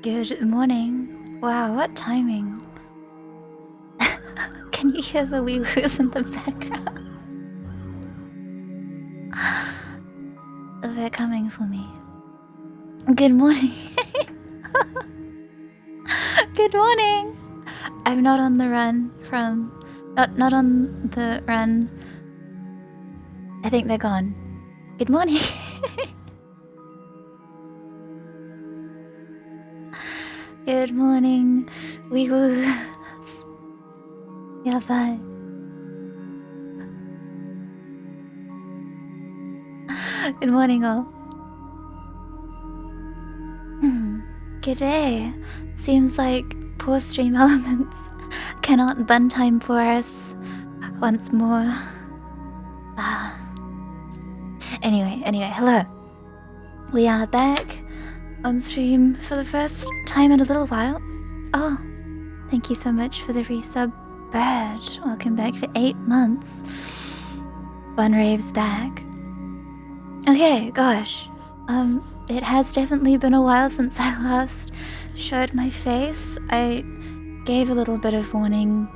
Good morning. Wow, what timing. Can you hear the wee woos in the background? They're coming for me. Good morning. Good morning. I'm not on the run from... Not on the run. I think they're gone. Good morning. Good morning, wee woos. Yeah, bye. Good morning, all. Good day. Seems like poor stream elements cannot bun time for us once more. Anyway, hello. We are back on stream for the first time in a little while. Oh, thank you so much for the resub, Bird. Welcome back for 8 months. Bun Rave's back. Okay, gosh. It has definitely been a while since I last showed my face. I gave a little bit of warning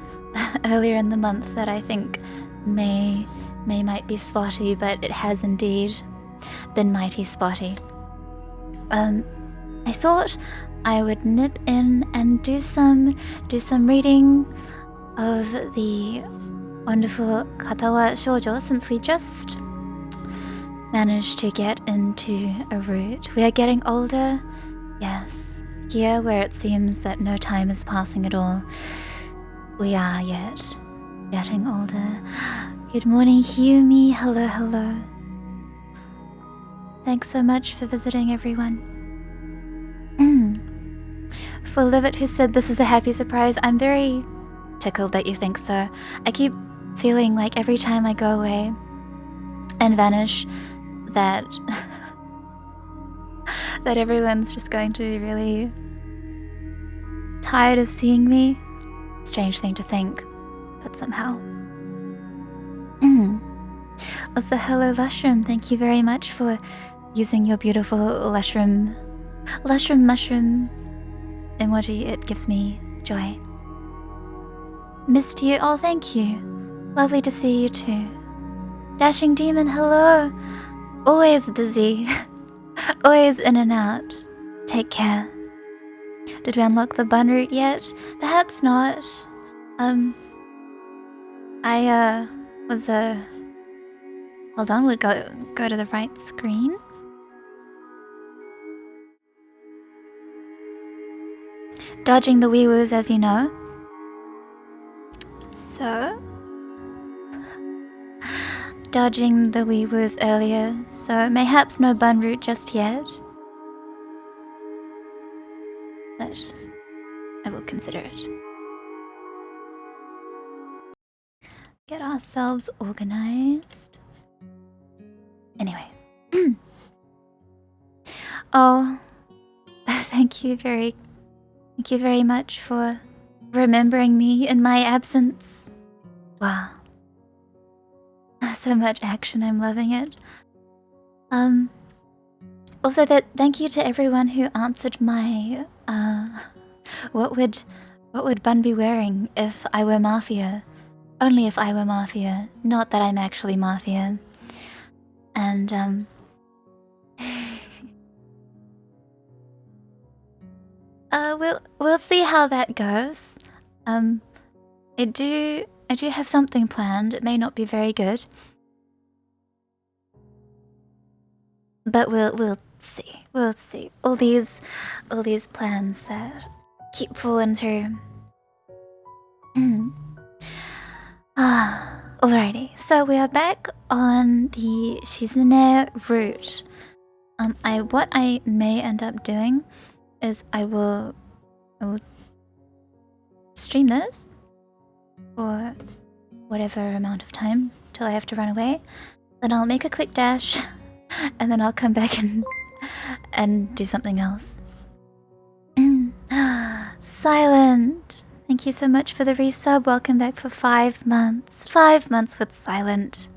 earlier in the month that I think might be spotty, but it has indeed been mighty spotty. I thought I would nip in and do some reading of the wonderful Katawa Shoujo since we just managed to get into a route. We are getting older, yes. Here, where it seems that no time is passing at all, we are yet getting older. Good morning, Humi. Hello, hello. Thanks so much for visiting, everyone. For Livet, who said this is a happy surprise, I'm very tickled that you think so. I keep feeling like every time I go away and vanish, that everyone's just going to be really tired of seeing me. Strange thing to think, but somehow. Also, hello, Lushroom. Thank you very much for using your beautiful mushroom emoji. It gives me joy. Missed you. Oh, thank you. Lovely to see you too. Dashing Demon, hello. Always busy. Always in and out. Take care. Did we unlock the bun route yet? Perhaps not. I was hold on, would go to the right screen. Dodging the wee woos, as you know. So dodging the wee woos earlier, so mayhaps no bun route just yet. But I will consider it. Get ourselves organized. Anyway. Oh, thank you very much for remembering me in my absence. Wow. So much action, I'm loving it. Also thank you to everyone who answered my what would Bun be wearing if I were Mafia? Only if I were Mafia, not that I'm actually Mafia. And we'll see how that goes. I do have something planned. It may not be very good, but we'll see. We'll see. All these plans that keep falling through. Alrighty. So we are back on the Shizune route. What I may end up doing is I will stream this for whatever amount of time till I have to run away. Then I'll make a quick dash, and then I'll come back and do something else. Silent! Thank you so much for the resub. Welcome back for 5 months. 5 months with Silent.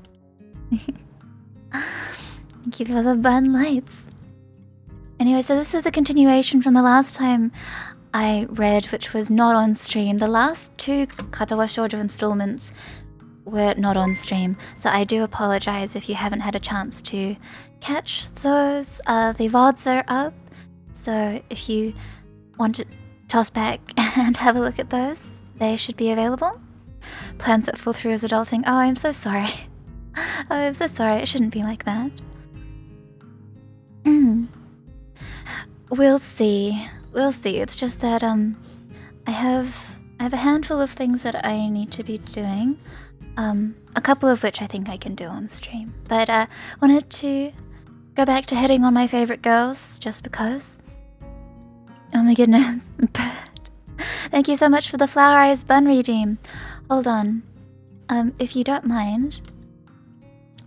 Thank you for the bun lights. Anyway, so this is a continuation from the last time I read, which was not on stream. The last 2 Katawa Shoujo installments were not on stream, so I do apologize if you haven't had a chance to catch those. The VODs are up, so if you want to toss back and have a look at those, they should be available. Plans that fall through as adulting. Oh, I'm so sorry. Oh, I'm so sorry. It shouldn't be like that. We'll see. We'll see. It's just that I have a handful of things that I need to be doing. A couple of which I think I can do on stream. But wanted to go back to hitting on my favorite girls just because. Oh my goodness. Thank you so much for the Flower Eyes Bun redeem. Hold on. If you don't mind,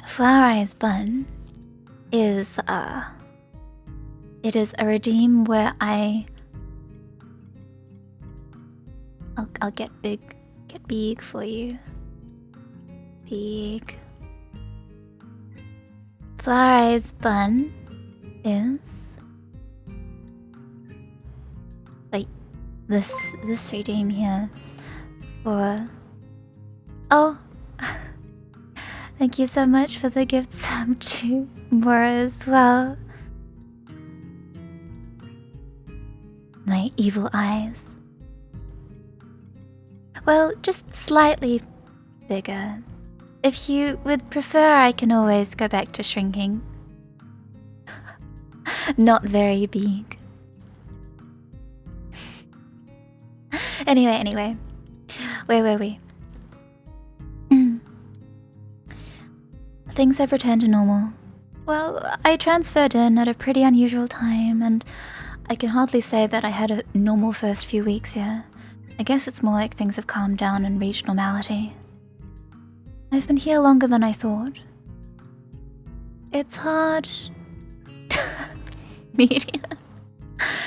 Flower Eyes Bun is it is a redeem where I'll get big for you. Big. Flower Eyes Bun is like this redeem here for. Oh, thank you so much for the gift sub to Mora as well. My evil eyes. Well, just slightly bigger. If you would prefer, I can always go back to shrinking. Not very big. Anyway. Wait. Things have returned to normal. Well, I transferred in at a pretty unusual time, and I can hardly say that I had a normal first few weeks here. I guess it's more like things have calmed down and reached normality. I've been here longer than I thought. It's hard. Medium.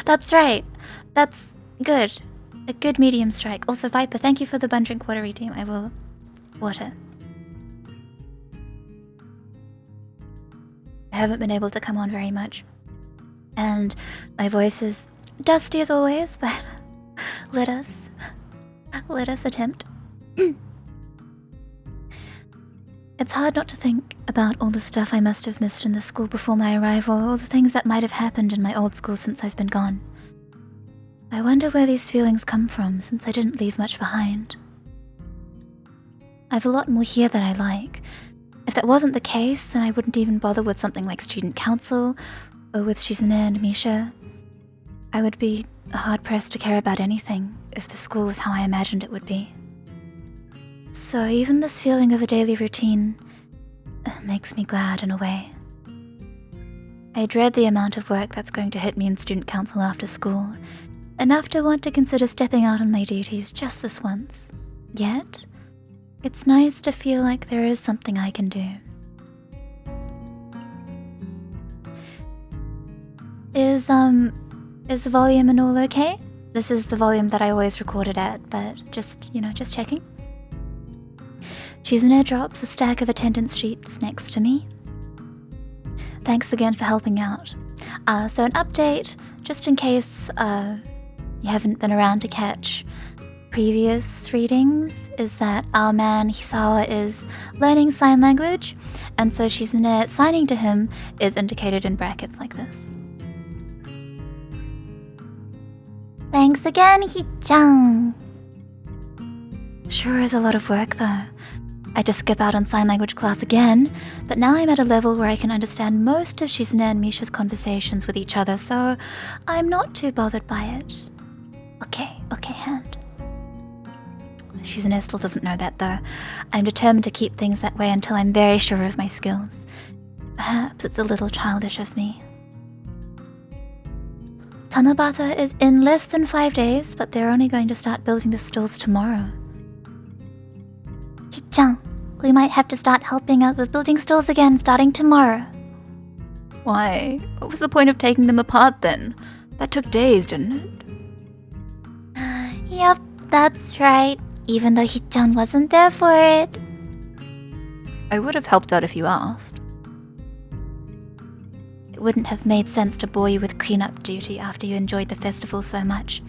That's right. That's good. A good medium strike. Also, Viper, thank you for the bun drink water redeem. I will water. I haven't been able to come on very much. And my voice is dusty as always, but let us attempt. It's hard not to think about all the stuff I must have missed in the school before my arrival, all the things that might have happened in my old school since I've been gone. I wonder where these feelings come from, since I didn't leave much behind. I've a lot more here that I like. If that wasn't the case, then I wouldn't even bother with something like student council, or with Shizune and Misha. I would be hard-pressed to care about anything if the school was how I imagined it would be. So even this feeling of a daily routine makes me glad in a way. I dread the amount of work that's going to hit me in student council after school, enough to want to consider stepping out on my duties just this once. Yet, it's nice to feel like there is something I can do. Is the volume and all okay? This is the volume that I always recorded at, but just checking. Shizune drops a stack of attendance sheets next to me. Thanks again for helping out. So an update, just in case you haven't been around to catch previous readings, is that our man Hisawa is learning sign language, and so Shizune signing to him is indicated in brackets like this. Thanks again, Hi-chan. Sure is a lot of work though. I had to skip out on sign language class again, but now I'm at a level where I can understand most of Shizune and Misha's conversations with each other, so I'm not too bothered by it. Okay, hand. Shizune still doesn't know that though. I'm determined to keep things that way until I'm very sure of my skills. Perhaps it's a little childish of me. Tanabata is in less than 5 days, but they're only going to start building the stalls tomorrow. Hi-chan, we might have to start helping out with building stalls again starting tomorrow. Why? What was the point of taking them apart then? That took days, didn't it? Yep, that's right. Even though Hi-chan wasn't there for it. I would have helped out if you asked. wouldn't have made sense to bore you with cleanup duty after you enjoyed the festival so much.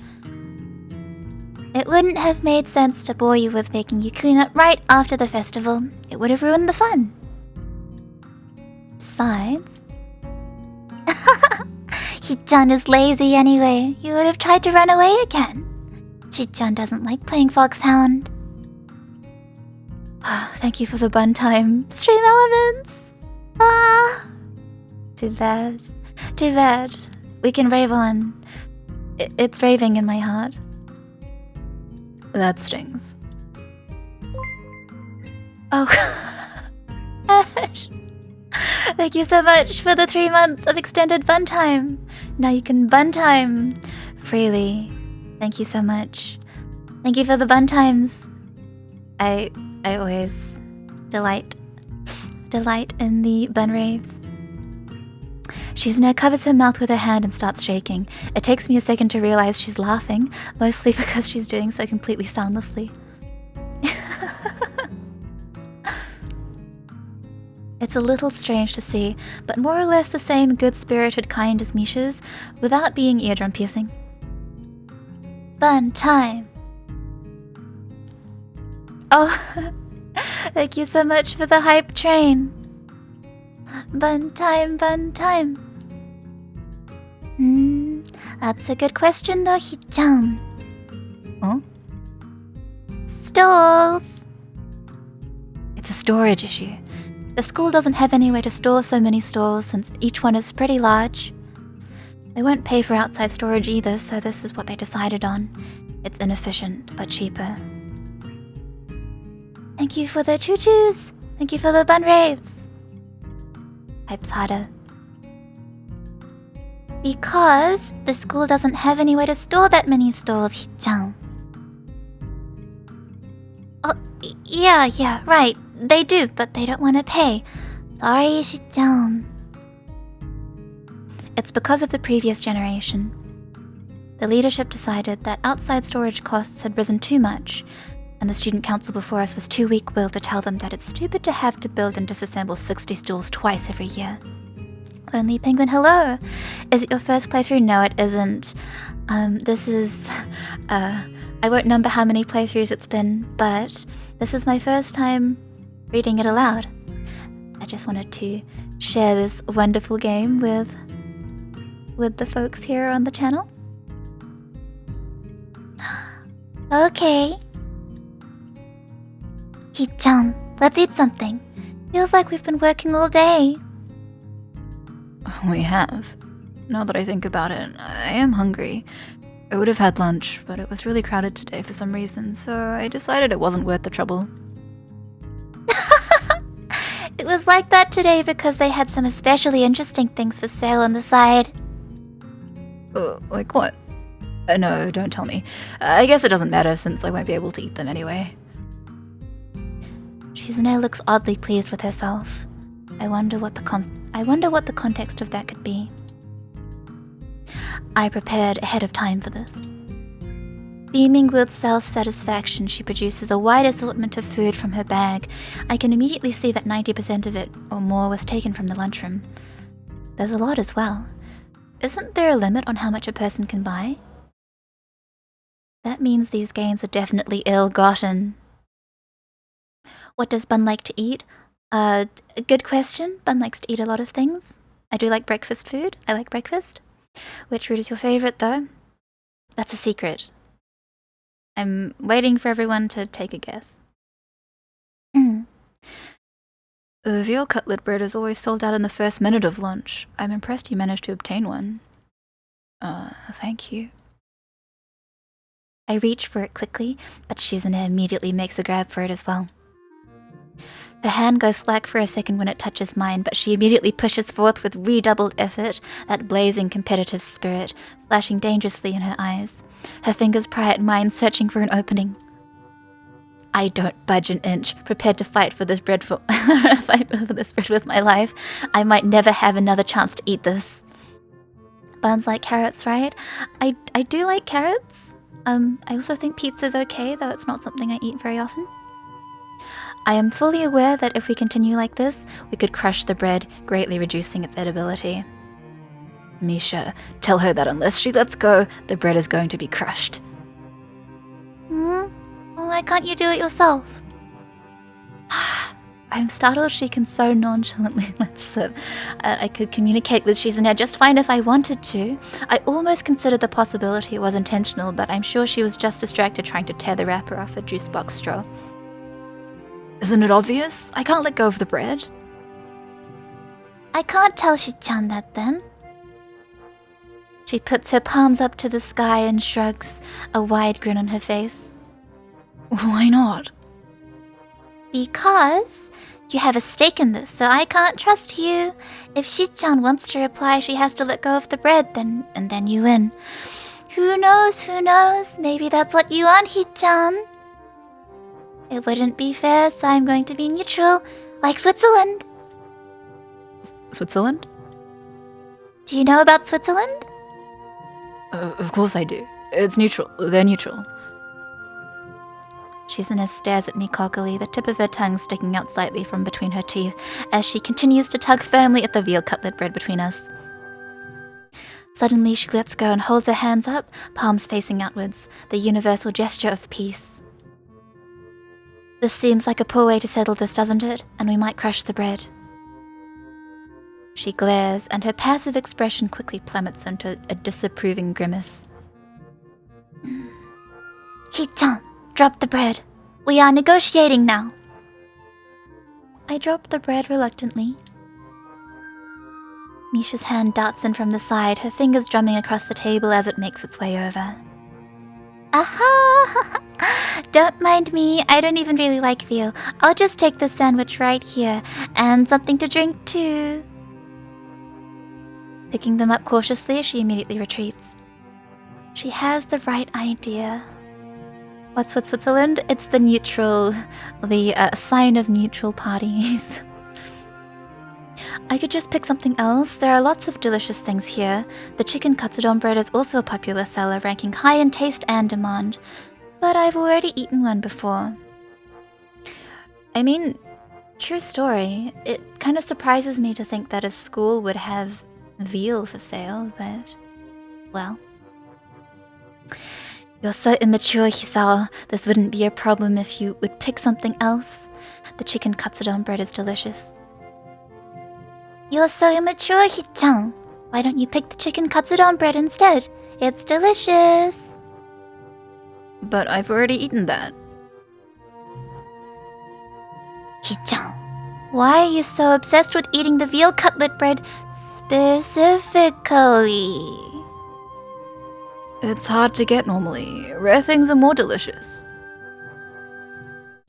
It wouldn't have made sense to bore you with making you clean up right after the festival. It would have ruined the fun. Besides... Hichan is lazy anyway. You would have tried to run away again. Hichan doesn't like playing Foxhound. Thank you for the bun time. Stream elements! Ah! Too bad. Too bad. We can rave on. It's raving in my heart. That stings. Oh. Ash. Thank you so much for the 3 months of extended bun time. Now you can bun time freely. Thank you so much. Thank you for the bun times. I always delight in the bun raves. Shizune covers her mouth with her hand and starts shaking. It takes me a second to realize she's laughing, mostly because she's doing so completely soundlessly. It's a little strange to see, but more or less the same good-spirited kind as Misha's, without being eardrum piercing. Bun time! Oh, thank you so much for the hype train. Bun time, bun time. That's a good question though, Hichan. Huh? Stalls! It's a storage issue. The school doesn't have anywhere to store so many stalls since each one is pretty large. They won't pay for outside storage either, so this is what they decided on. It's inefficient, but cheaper. Thank you for the choo-choos! Thank you for the bun raves! Hype's harder. Because the school doesn't have anywhere to store that many stalls, Hichan. Oh, yeah, right. They do, but they don't want to pay. Sorry, Hichan. It's because of the previous generation. The leadership decided that outside storage costs had risen too much, and the student council before us was too weak-willed to tell them that it's stupid to have to build and disassemble 60 stalls twice every year. Only Penguin, hello! Is it your first playthrough? No, it isn't. This is... I won't number how many playthroughs it's been, but this is my first time reading it aloud. I just wanted to share this wonderful game with the folks here on the channel. Okay. Hichan, let's eat something. Feels like we've been working all day. We have. Now that I think about it, I am hungry. I would have had lunch, but it was really crowded today for some reason, so I decided it wasn't worth the trouble. It was like that today because they had some especially interesting things for sale on the side. Like what? No, don't tell me. I guess it doesn't matter since I won't be able to eat them anyway. Shizune looks oddly pleased with herself. I wonder what the context of that could be. I prepared ahead of time for this. Beaming with self-satisfaction, she produces a wide assortment of food from her bag. I can immediately see that 90% of it, or more, was taken from the lunchroom. There's a lot as well. Isn't there a limit on how much a person can buy? That means these gains are definitely ill-gotten. What does Bun like to eat? Good question. Bun likes to eat a lot of things. I do like breakfast food. I like breakfast. Which route is your favorite, though? That's a secret. I'm waiting for everyone to take a guess. The veal cutlet bread is always sold out in the first minute of lunch. I'm impressed you managed to obtain one. Thank you. I reach for it quickly, but Shizune immediately makes a grab for it as well. Her hand goes slack for a second when it touches mine, but she immediately pushes forth with redoubled effort, that blazing competitive spirit flashing dangerously in her eyes. Her fingers pry at mine, searching for an opening. I don't budge an inch, prepared to fight for this bread with my life. I might never have another chance to eat this. Buns like carrots, right? I do like carrots. I also think pizza's okay, though it's not something I eat very often. I am fully aware that if we continue like this, we could crush the bread, greatly reducing its edibility. Misha, tell her that unless she lets go, the bread is going to be crushed. Hmm? Why can't you do it yourself? I'm startled she can so nonchalantly let slip. I could communicate with Shizune just fine if I wanted to. I almost considered the possibility it was intentional, but I'm sure she was just distracted trying to tear the wrapper off a juice box straw. Isn't it obvious? I can't let go of the bread. I can't tell Shi-chan that then. She puts her palms up to the sky and shrugs, a wide grin on her face. Why not? Because you have a stake in this, so I can't trust you. If Shi-chan wants to reply she has to let go of the bread, and then you win. Who knows, maybe that's what you want, Hi-chan. It wouldn't be fair, so I'm going to be neutral, like Switzerland. Switzerland? Do you know about Switzerland? Of course I do. It's neutral. They're neutral. Shizune stares at me cockily, the tip of her tongue sticking out slightly from between her teeth, as she continues to tug firmly at the veal cutlet bread between us. Suddenly she lets go and holds her hands up, palms facing outwards, the universal gesture of peace. This seems like a poor way to settle this, doesn't it? And we might crush the bread. She glares, and her passive expression quickly plummets into a disapproving grimace. Hi-chan, drop the bread. We are negotiating now. I drop the bread reluctantly. Misha's hand darts in from the side, her fingers drumming across the table as it makes its way over. Aha! Don't mind me, I don't even really like veal. I'll just take the sandwich right here, and something to drink too. Picking them up cautiously, she immediately retreats. She has the right idea. What's with Switzerland? It's the neutral, sign of neutral parties. I could just pick something else. There are lots of delicious things here. The chicken katsudon bread is also a popular seller, ranking high in taste and demand. But I've already eaten one before. I mean, true story. It kind of surprises me to think that a school would have veal for sale, but, well. You're so immature, Hisao. This wouldn't be a problem if you would pick something else. The chicken katsudon bread is delicious. You're so immature, Hi-chan. Why don't you pick the chicken katsudon bread instead? It's delicious. But I've already eaten that. Hi-chan, why are you so obsessed with eating the veal cutlet bread specifically? It's hard to get normally. Rare things are more delicious.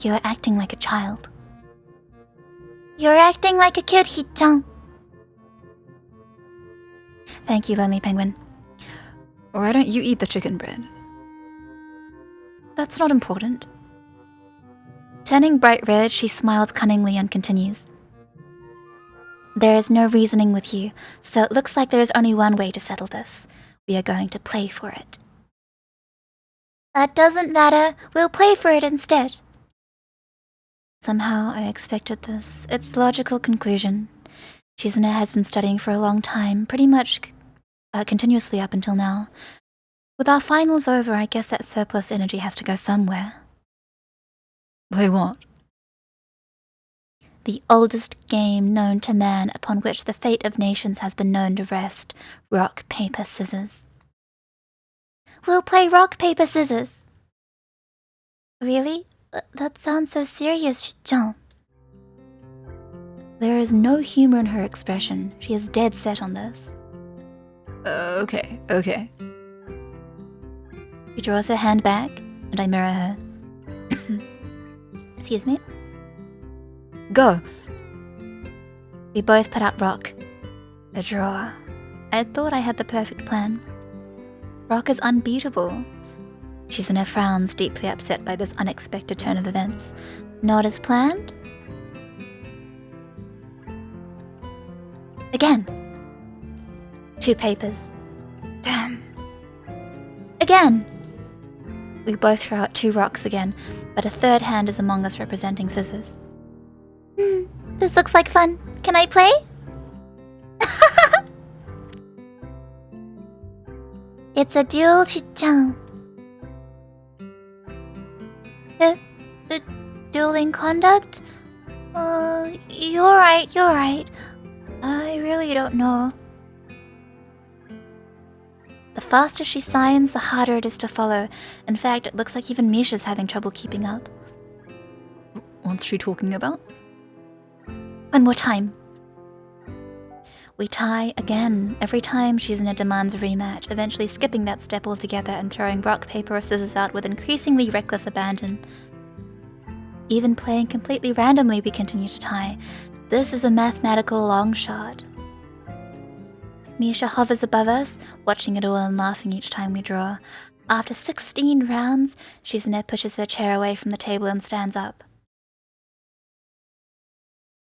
You're acting like a child. You're acting like a kid, Hi-chan. Thank you, Lonely Penguin. Why don't you eat the chicken bread? That's not important. Turning bright red, she smiles cunningly and continues. There is no reasoning with you, so it looks like there is only one way to settle this. We are going to play for it. That doesn't matter. We'll play for it instead. Somehow I expected this. It's the logical conclusion. Shizune has been studying for a long time, pretty much continuously up until now. With our finals over, I guess that surplus energy has to go somewhere. Play what? The oldest game known to man, upon which the fate of nations has been known to rest. Rock, paper, scissors. We'll play rock, paper, scissors. Really? That sounds so serious, Shi-chan. There is no humor in her expression. She is dead set on this. Okay. She draws her hand back, and I mirror her. Excuse me. Go. We both put out rock. A draw. I thought I had the perfect plan. Rock is unbeatable. Shizune frowns, deeply upset by this unexpected turn of events. Not as planned? Again. 2 papers. Damn. Again. We both throw out 2 rocks again, but a third hand is among us representing scissors. This looks like fun. Can I play? It's a duel, Chi-chan. Dueling conduct? You're right. I really don't know. The faster she signs, the harder it is to follow. In fact, it looks like even Misha's having trouble keeping up. What's she talking about? One more time. We tie again. Every time Shizune demands a rematch, eventually skipping that step altogether and throwing rock, paper, or scissors out with increasingly reckless abandon. Even playing completely randomly, we continue to tie. This is a mathematical long shot. Misha hovers above us, watching it all and laughing each time we draw. After 16 rounds, Shizune pushes her chair away from the table and stands up.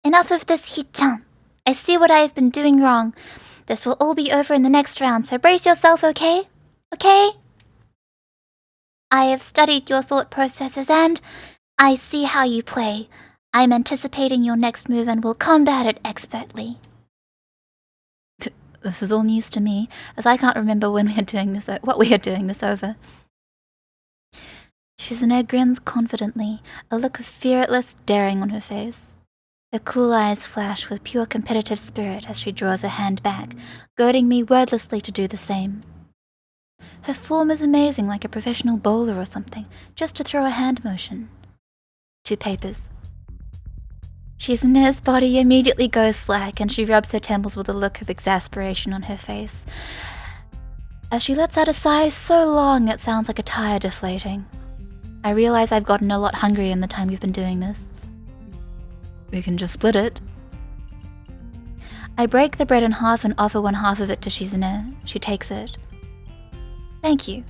Enough of this, Hi-chan. I see what I have been doing wrong. This will all be over in the next round, so brace yourself, okay? Okay? I have studied your thought processes and I see how you play. I'm anticipating your next move and will combat it expertly. This is all news to me, as I can't remember when we are doing this what we are doing this over. Shizune grins confidently, a look of fearless daring on her face. Her cool eyes flash with pure competitive spirit as she draws her hand back, goading me wordlessly to do the same. Her form is amazing, like a professional bowler or something, just to throw a hand motion. 2 papers. Shizune's body immediately goes slack and she rubs her temples with a look of exasperation on her face. As she lets out a sigh so long it sounds like a tire deflating. I realize I've gotten a lot hungrier in the time we've been doing this. We can just split it. I break the bread in half and offer one half of it to Shizune. She takes it. Thank you.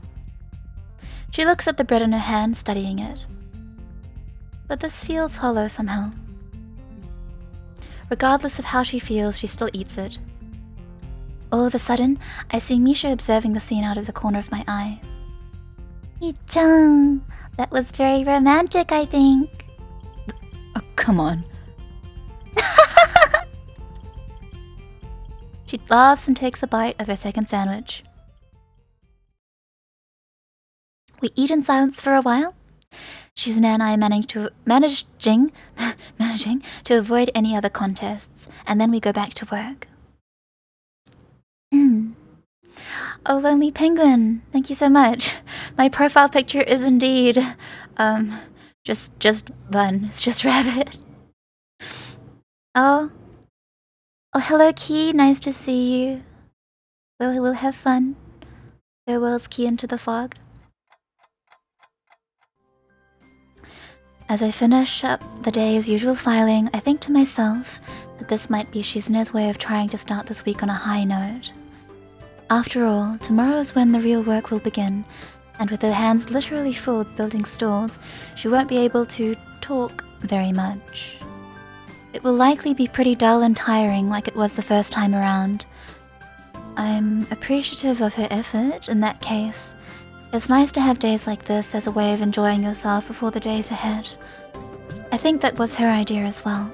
She looks at the bread in her hand, studying it. But this feels hollow somehow. Regardless of how she feels, she still eats it. All of a sudden, I see Misha observing the scene out of the corner of my eye. Hi-chan, that was very romantic, I think. Oh, come on. She laughs and takes a bite of her second sandwich. We eat in silence for a while. Shizune and I managing to avoid any other contests, and then we go back to work. Oh, Lonely Penguin, thank you so much. My profile picture is indeed, just Bun. It's just Rabbit. Oh, hello, Key. Nice to see you. We'll have fun. Farewells, Key, into the fog. As I finish up the day's usual filing, I think to myself that this might be Shizune's way of trying to start this week on a high note. After all, tomorrow is when the real work will begin, and with her hands literally full building stalls, she won't be able to talk very much. It will likely be pretty dull and tiring like it was the first time around. I'm appreciative of her effort in that case. It's nice to have days like this as a way of enjoying yourself before the days ahead. I think that was her idea as well.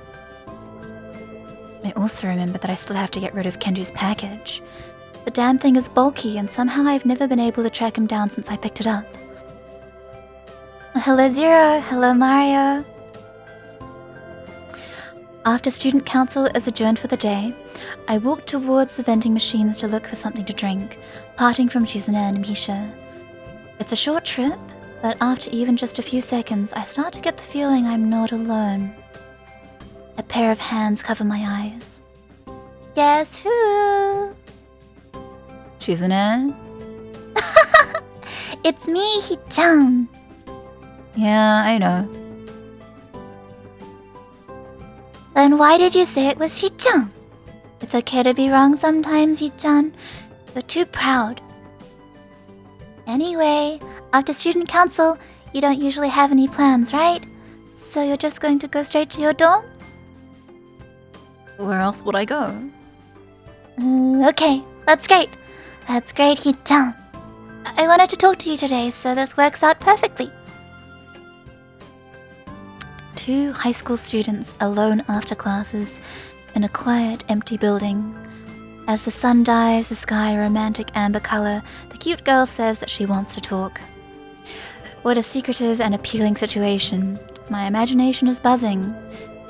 I also remember that I still have to get rid of Kenji's package. The damn thing is bulky and somehow I've never been able to track him down since I picked it up. Hello Zero, hello Mario. After student council is adjourned for the day, I walk towards the vending machines to look for something to drink, parting from Shizune and Misha. It's a short trip, but after even just a few seconds, I start to get the feeling I'm not alone. A pair of hands cover my eyes. Guess who? Shizune? It's me, Hi-chan. Yeah, I know. Then why did you say it was Hi-chan? It's okay to be wrong sometimes, Hi-chan. You're too proud. Anyway, after student council, you don't usually have any plans, right? So you're just going to go straight to your dorm? Where else would I go? Okay, that's great. That's great, Hi-chan. I wanted to talk to you today, so this works out perfectly. 2 high school students alone after classes in a quiet, empty building. As the sun dyes the sky a romantic amber color, the cute girl says that she wants to talk. What a secretive and appealing situation. My imagination is buzzing.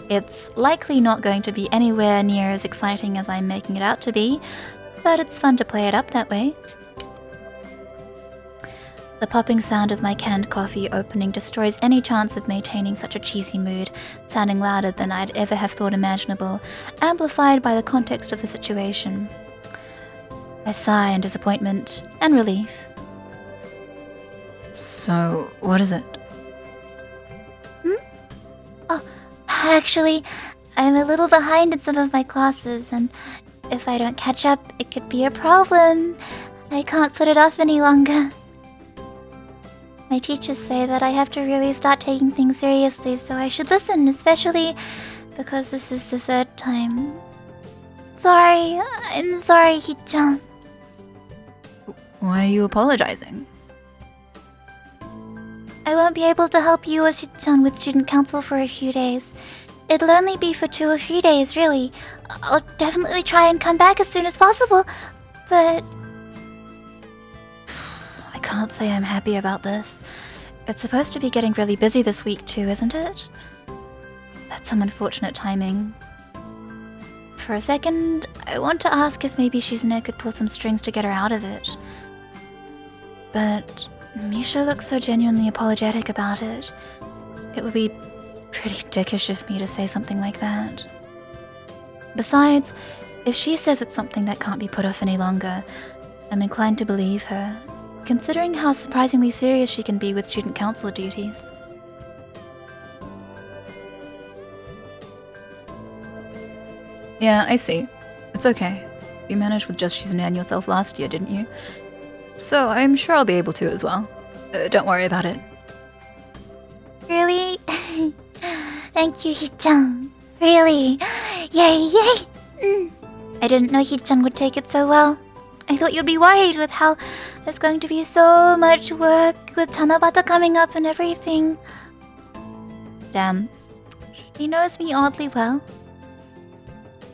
It's likely not going to be anywhere near as exciting as I'm making it out to be, but it's fun to play it up that way. The popping sound of my canned coffee opening destroys any chance of maintaining such a cheesy mood, sounding louder than I'd ever have thought imaginable, amplified by the context of the situation. I sigh in disappointment and relief. So, what is it? Oh, actually, I'm a little behind in some of my classes, and if I don't catch up, it could be a problem. I can't put it off any longer. My teachers say that I have to really start taking things seriously, so I should listen, especially because this is the third time. I'm sorry, Hee-chan. Why are you apologizing? I won't be able to help you or Shizune with student council for a few days. It'll only be for 2 or 3 days, really. I'll definitely try and come back as soon as possible, but... I can't say I'm happy about this. It's supposed to be getting really busy this week too, isn't it? That's some unfortunate timing. For a second, I want to ask if maybe Shizune could pull some strings to get her out of it. But Misha looks so genuinely apologetic about it. It would be pretty dickish of me to say something like that. Besides, if she says it's something that can't be put off any longer, I'm inclined to believe her, considering how surprisingly serious she can be with student council duties. Yeah, I see. It's okay. You managed with just Shizune and yourself last year, didn't you? So I'm sure I'll be able to as well. Don't worry about it. Really? Thank you, Hee-chan. Really? Yay, yay! I didn't know Hee-chan would take it so well. I thought you'd be worried with how there's going to be so much work with Tanabata coming up and everything. Damn. He knows me oddly well.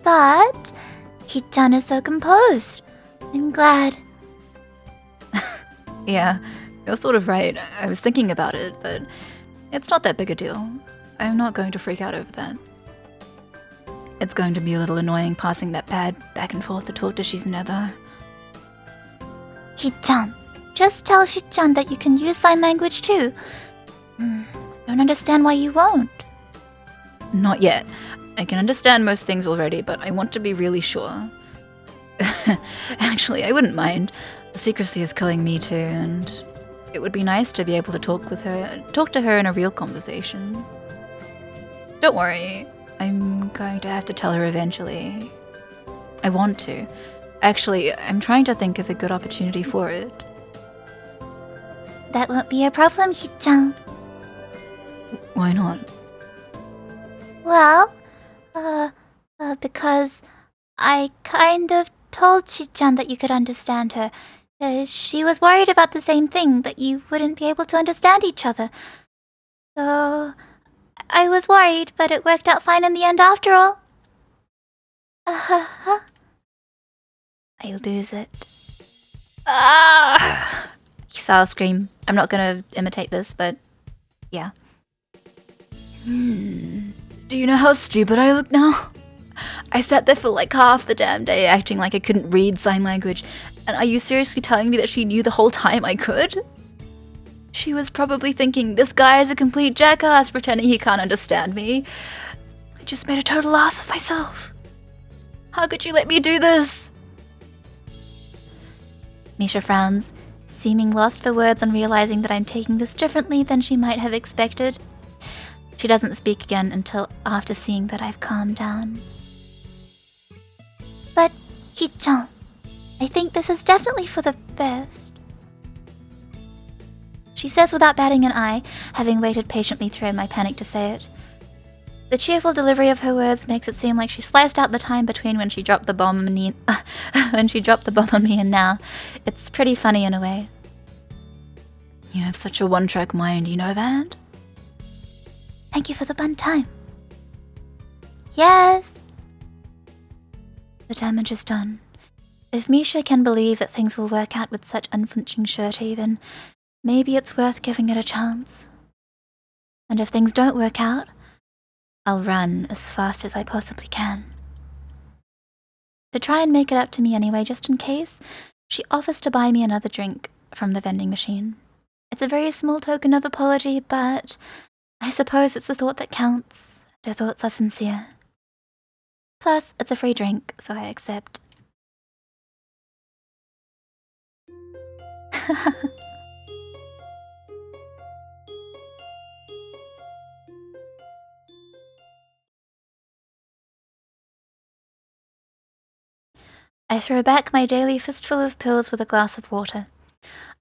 But Hee-chan is so composed. I'm glad. Yeah, you're sort of right. I was thinking about it, but it's not that big a deal. I'm not going to freak out over that. It's going to be a little annoying passing that pad back and forth to talk to Shizune though. Hee-chan, just tell Shi-chan that you can use sign language too. Don't understand why you won't. Not yet. I can understand most things already, but I want to be really sure. Actually, I wouldn't mind. The secrecy is killing me too, and it would be nice to be able to talk to her in a real conversation. Don't worry, I'm going to have to tell her eventually. I want to. Actually, I'm trying to think of a good opportunity for it. That won't be a problem, Hee-chan. Why not? Well, because I kind of told Shi-chan that you could understand her. She was worried about the same thing, that you wouldn't be able to understand each other. So, I was worried, but it worked out fine in the end after all. I lose it. Ah! I'll scream. I'm not gonna imitate this, but yeah. Do you know how stupid I look now? I sat there for like half the damn day acting like I couldn't read sign language, and are you seriously telling me that she knew the whole time I could? She was probably thinking, this guy is a complete jackass pretending he can't understand me. I just made a total ass of myself. How could you let me do this? Misha frowns, seeming lost for words on realizing that I'm taking this differently than she might have expected. She doesn't speak again until after seeing that I've calmed down. But, Hee-chan, I think this is definitely for the best. She says without batting an eye, having waited patiently through my panic to say it. The cheerful delivery of her words makes it seem like she sliced out the time between when she dropped the bomb on me and now. It's pretty funny in a way. You have such a one-track mind, you know that? Thank you for the fun time. Yes. The damage is done. If Misha can believe that things will work out with such unflinching surety, then maybe it's worth giving it a chance. And if things don't work out, I'll run as fast as I possibly can. To try and make it up to me anyway, just in case, she offers to buy me another drink from the vending machine. It's a very small token of apology, but I suppose it's the thought that counts. Her thoughts are sincere. Plus, it's a free drink, so I accept. I throw back my daily fistful of pills with a glass of water.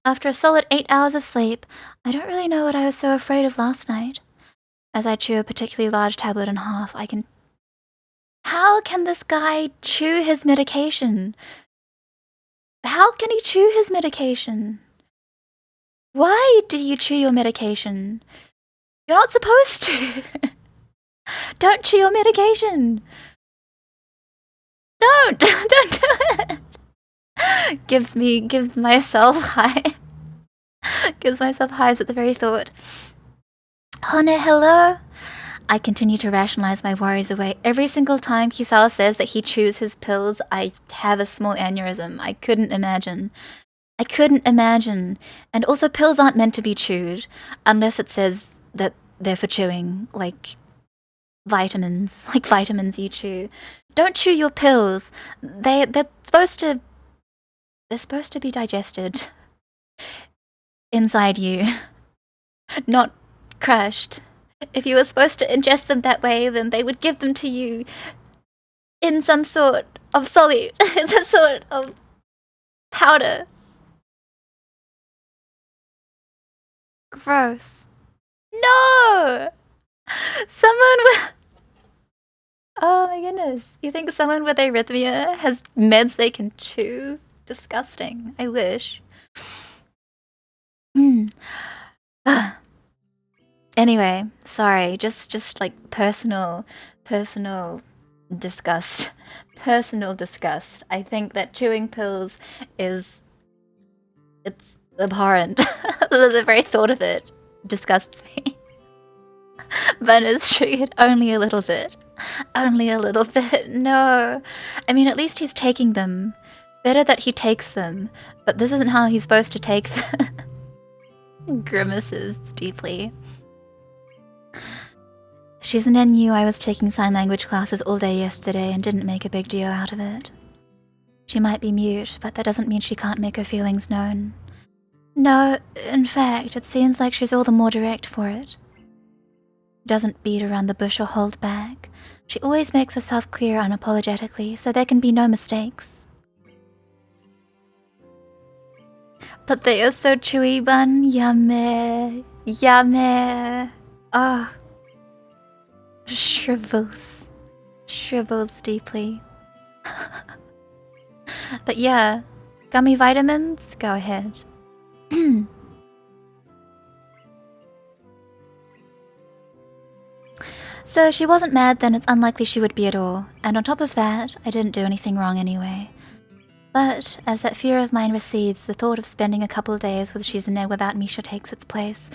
After a solid 8 hours of sleep, I don't really know what I was so afraid of last night. As I chew a particularly large tablet in half, I can... How can this guy chew his medication? How can he chew his medication? Why do you chew your medication? You're not supposed to. Don't chew your medication. Don't do it. Gives myself highs at the very thought. Hone, hello. I continue to rationalize my worries away. Every single time Kisawa says that he chews his pills, I have a small aneurysm. I couldn't imagine. And also, pills aren't meant to be chewed, unless it says that they're for chewing, like vitamins you chew. Don't chew your pills. They're supposed to be digested inside you, not crushed. If you were supposed to ingest them that way, then they would give them to you in some sort of solid, in some sort of powder. Gross. No! Someone with... Oh my goodness. You think someone with arrhythmia has meds they can chew? Disgusting. I wish. Anyway, sorry. Just like personal disgust. Personal disgust. I think that chewing pills it's abhorrent. The very thought of it disgusts me. But it's treated only a little bit. Only a little bit. No. I mean, at least he's taking them. Better that he takes them. But this isn't how he's supposed to take them. Grimaces deeply. Shizune knew I was taking sign language classes all day yesterday and didn't make a big deal out of it. She might be mute, but that doesn't mean she can't make her feelings known. No, in fact, it seems like she's all the more direct for it. Doesn't beat around the bush or hold back. She always makes herself clear unapologetically, so there can be no mistakes. But they are so chewy, bun. Yummy. Yummy. Ah. Shrivels. Shrivels deeply. But yeah, gummy vitamins, go ahead. So she wasn't mad, then it's unlikely she would be at all. And on top of that, I didn't do anything wrong anyway. But as that fear of mine recedes, the thought of spending a couple of days with Shizune without Misha takes its place.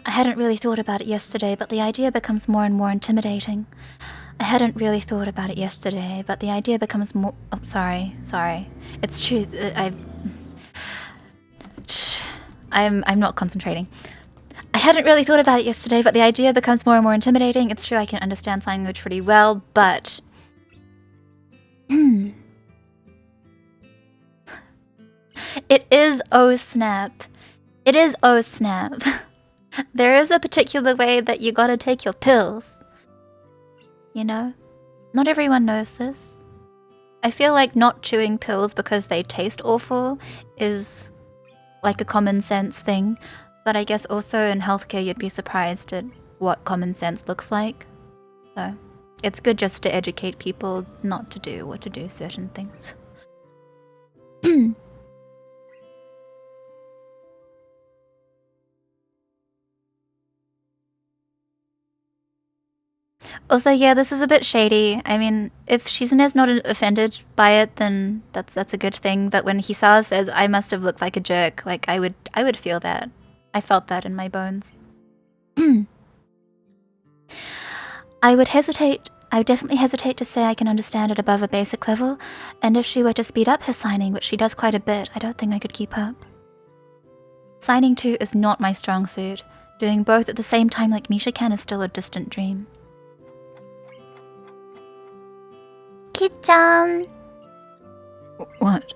I hadn't really thought about it yesterday, but the idea becomes more and more intimidating. I'm It's true. I'm not concentrating. I hadn't really thought about it yesterday, but the idea becomes more and more intimidating. It's true I can understand sign language pretty well, but... It is oh snap. It is oh snap. There is a particular way that you gotta take your pills. You know? Not everyone knows this. I feel like not chewing pills because they taste awful is like a common sense thing, but I guess also in healthcare you'd be surprised at what common sense looks like. So it's good just to educate people not to do or to do certain things. Also, yeah, this is a bit shady. I mean, if Shizune's not offended by it, then that's a good thing. But when Hisawa says, I must have looked like a jerk, like, I would feel that. I felt that in my bones. I would definitely hesitate to say I can understand it above a basic level, and if she were to speed up her signing, which she does quite a bit, I don't think I could keep up. Signing too is not my strong suit. Doing both at the same time like Misha can is still a distant dream. Ki-chan! What?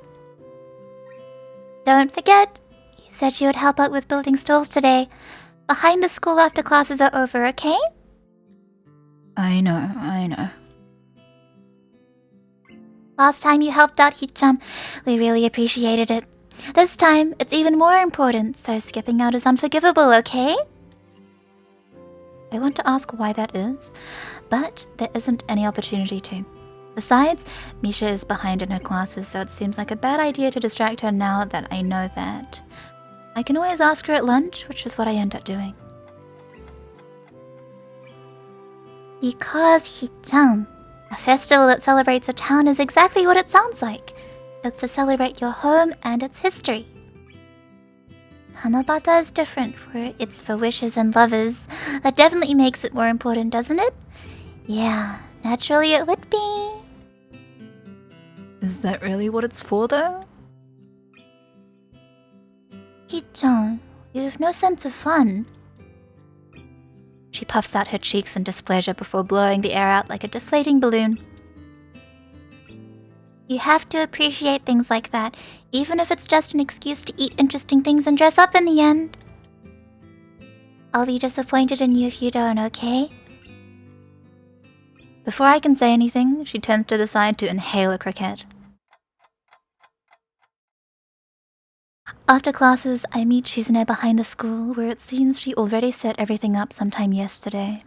Don't forget, you said you would help out with building stalls today. Behind the school after classes are over, okay? I know. Last time you helped out Hichan, we really appreciated it. This time, it's even more important, so skipping out is unforgivable, okay? I want to ask why that is, but there isn't any opportunity to. Besides, Misha is behind in her classes, so it seems like a bad idea to distract her now that I know that. I can always ask her at lunch, which is what I end up doing. Because Hichan, a festival that celebrates a town is exactly what it sounds like. It's to celebrate your home and its history. Hanabata is different, where it's for wishes and lovers. That definitely makes it more important, doesn't it? Yeah, naturally it would be. Is that really what it's for, though? Hichan, you have no sense of fun. She puffs out her cheeks in displeasure before blowing the air out like a deflating balloon. You have to appreciate things like that, even if it's just an excuse to eat interesting things and dress up in the end. I'll be disappointed in you if you don't, okay? Before I can say anything, she turns to the side to inhale a croquette. After classes, I meet Shizune behind the school, where it seems she already set everything up sometime yesterday.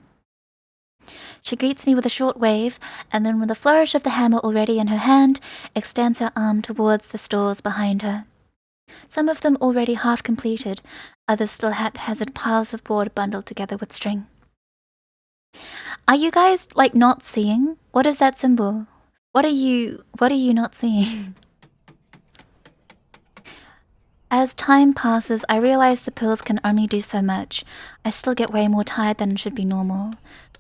She greets me with a short wave, and then with a flourish of the hammer already in her hand, extends her arm towards the stalls behind her. Some of them already half completed, others still haphazard piles of board bundled together with string. Are you guys, like, not seeing? What is that symbol? What are you not seeing? As time passes, I realize the pills can only do so much. I still get way more tired than should be normal.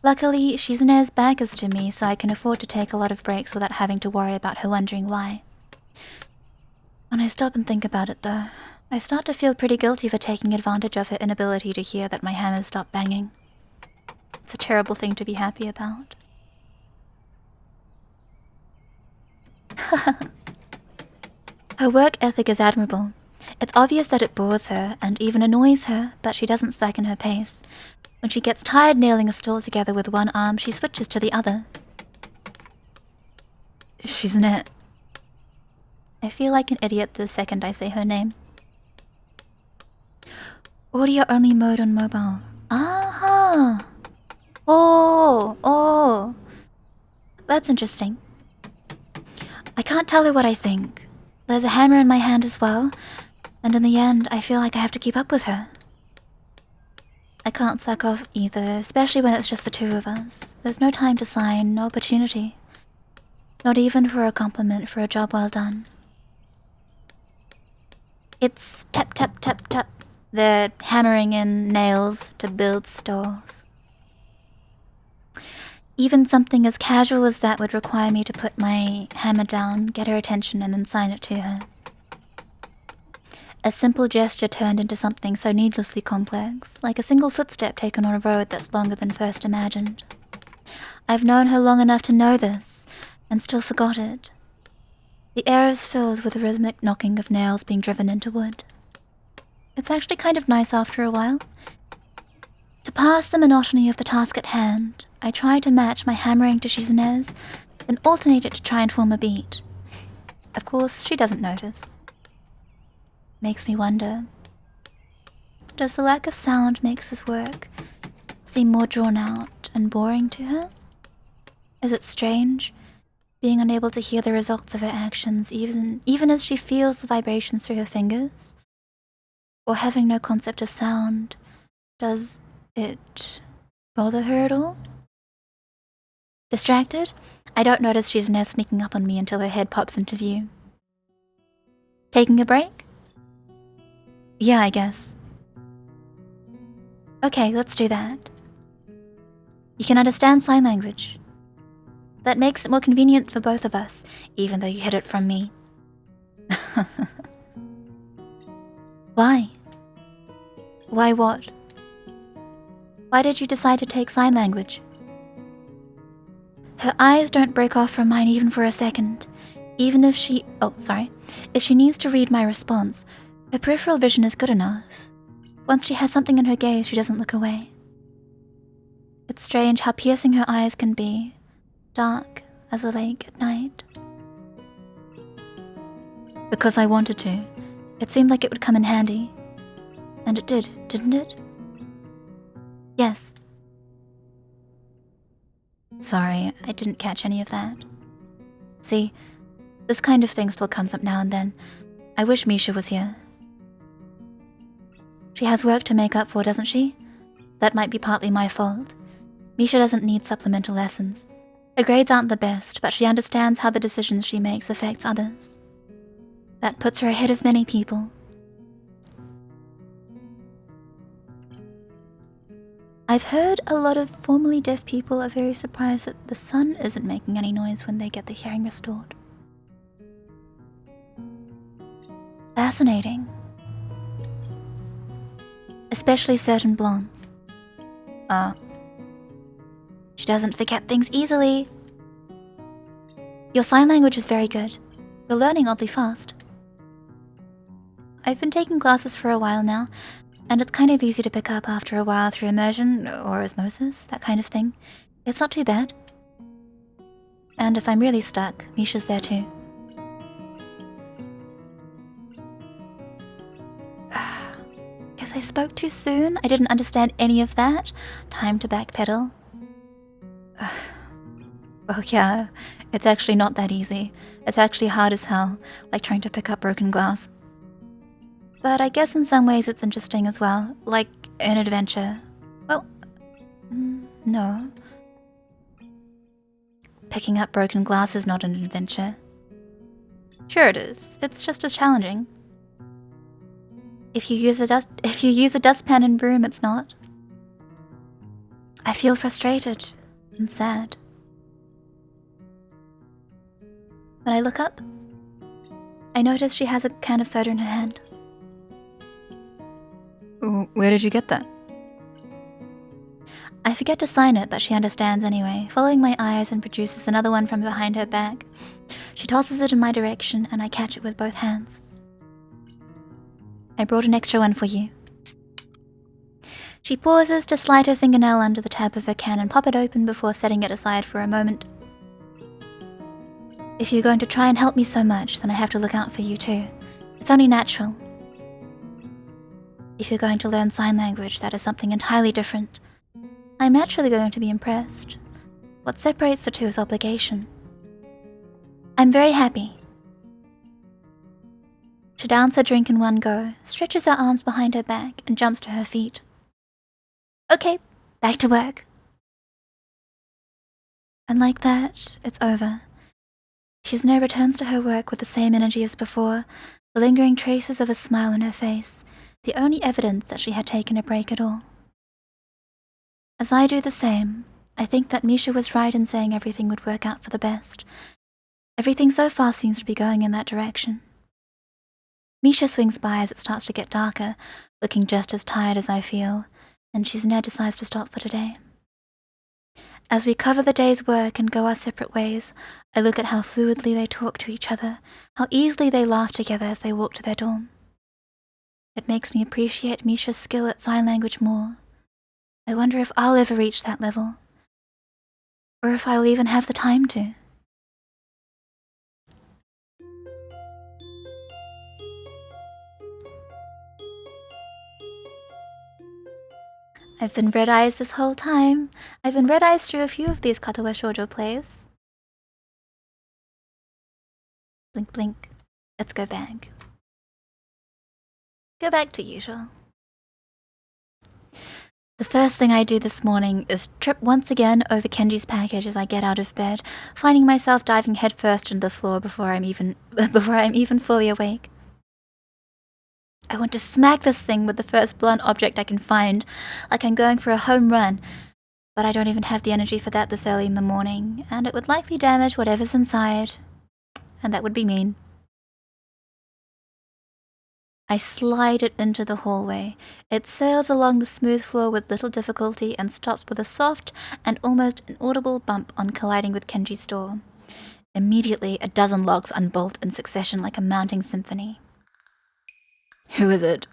Luckily, Shizune's back is to me, so I can afford to take a lot of breaks without having to worry about her wondering why. When I stop and think about it, though, I start to feel pretty guilty for taking advantage of her inability to hear that my hammer stopped banging. It's a terrible thing to be happy about. Her work ethic is admirable. It's obvious that it bores her and even annoys her, but she doesn't slacken her pace. When she gets tired nailing a stall together with one arm, she switches to the other. Shizune. I feel like an idiot the second I say her name. Audio only mode on mobile. Aha! Oh! That's interesting. I can't tell her what I think. There's a hammer in my hand as well, and in the end, I feel like I have to keep up with her. I can't slack off either, especially when it's just the two of us. There's no time to sign, no opportunity. Not even for a compliment for a job well done. It's tap tap tap tap. They're hammering in nails to build stalls. Even something as casual as that would require me to put my hammer down, get her attention, and then sign it to her. A simple gesture turned into something so needlessly complex, like a single footstep taken on a road that's longer than first imagined. I've known her long enough to know this, and still forgot it. The air is filled with the rhythmic knocking of nails being driven into wood. It's actually kind of nice after a while. To pass the monotony of the task at hand, I try to match my hammering to Shizune's, then alternate it to try and form a beat. Of course, she doesn't notice. Makes me wonder, does the lack of sound makes this work seem more drawn out and boring to her? Is it strange, being unable to hear the results of her actions even as she feels the vibrations through her fingers? Or having no concept of sound, does it bother her at all? Distracted? I don't notice Shizune sneaking up on me until her head pops into view. Taking a break? Yeah, I guess. Okay, let's do that. You can understand sign language. That makes it more convenient for both of us, even though you hid it from me. Why? Why what? Why did you decide to take sign language? Her eyes don't break off from mine even for a second. Even if she... If she needs to read my response, her peripheral vision is good enough. Once she has something in her gaze, she doesn't look away. It's strange how piercing her eyes can be. Dark as a lake at night. Because I wanted to. It seemed like it would come in handy. And it did, didn't it? Yes. Sorry, I didn't catch any of that. See, this kind of thing still comes up now and then. I wish Misha was here. She has work to make up for, doesn't she? That might be partly my fault. Misha doesn't need supplemental lessons. Her grades aren't the best, but she understands how the decisions she makes affects others. That puts her ahead of many people. I've heard a lot of formerly deaf people are very surprised that the sun isn't making any noise when they get the hearing restored. Fascinating. Especially certain blondes. She doesn't forget things easily. Your sign language is very good. You're learning oddly fast. I've been taking classes for a while now, and it's kind of easy to pick up after a while through immersion or osmosis, that kind of thing. It's not too bad. And if I'm really stuck, Misha's there too. Guess I spoke too soon. I didn't understand any of that. Time to backpedal. Well, yeah, it's actually not that easy. It's actually hard as hell, like trying to pick up broken glass. But I guess in some ways it's interesting as well, like an adventure. Well, no. Picking up broken glass is not an adventure. Sure it is. It's just as challenging. If you use a dustpan and broom, it's not. I feel frustrated and sad. When I look up, I notice she has a can of soda in her hand. Where did you get that? I forget to sign it, but she understands anyway, following my eyes and produces another one from behind her back. She tosses it in my direction, and I catch it with both hands. I brought an extra one for you. She pauses to slide her fingernail under the tab of her can and pop it open before setting it aside for a moment. If you're going to try and help me so much, then I have to look out for you too. It's only natural. If you're going to learn sign language, that is something entirely different. I'm naturally going to be impressed. What separates the two is obligation. I'm very happy. She downs her drink in one go, stretches her arms behind her back, and jumps to her feet. Okay, back to work. And like that, it's over. Shizune returns to her work with the same energy as before, the lingering traces of a smile on her face, the only evidence that she had taken a break at all. As I do the same, I think that Misha was right in saying everything would work out for the best. Everything so far seems to be going in that direction. Misha swings by as it starts to get darker, looking just as tired as I feel, and Shizune decides to stop for today. As we cover the day's work and go our separate ways, I look at how fluidly they talk to each other, how easily they laugh together as they walk to their dorm. It makes me appreciate Misha's skill at sign language more. I wonder if I'll ever reach that level, or if I'll even have the time to. I've been red-eyes this whole time. I've been red-eyes through a few of these Katawa Shoujo plays. Blink, blink. Let's go back. Go back to usual. The first thing I do this morning is trip once again over Kenji's package as I get out of bed, finding myself diving headfirst into the floor before I'm even fully awake. I want to smack this thing with the first blunt object I can find, like I'm going for a home run, but I don't even have the energy for that this early in the morning, and it would likely damage whatever's inside, and that would be mean. I slide it into the hallway. It sails along the smooth floor with little difficulty and stops with a soft and almost inaudible bump on colliding with Kenji's door. Immediately, a dozen locks unbolt in succession like a mounting symphony. "Who is it?"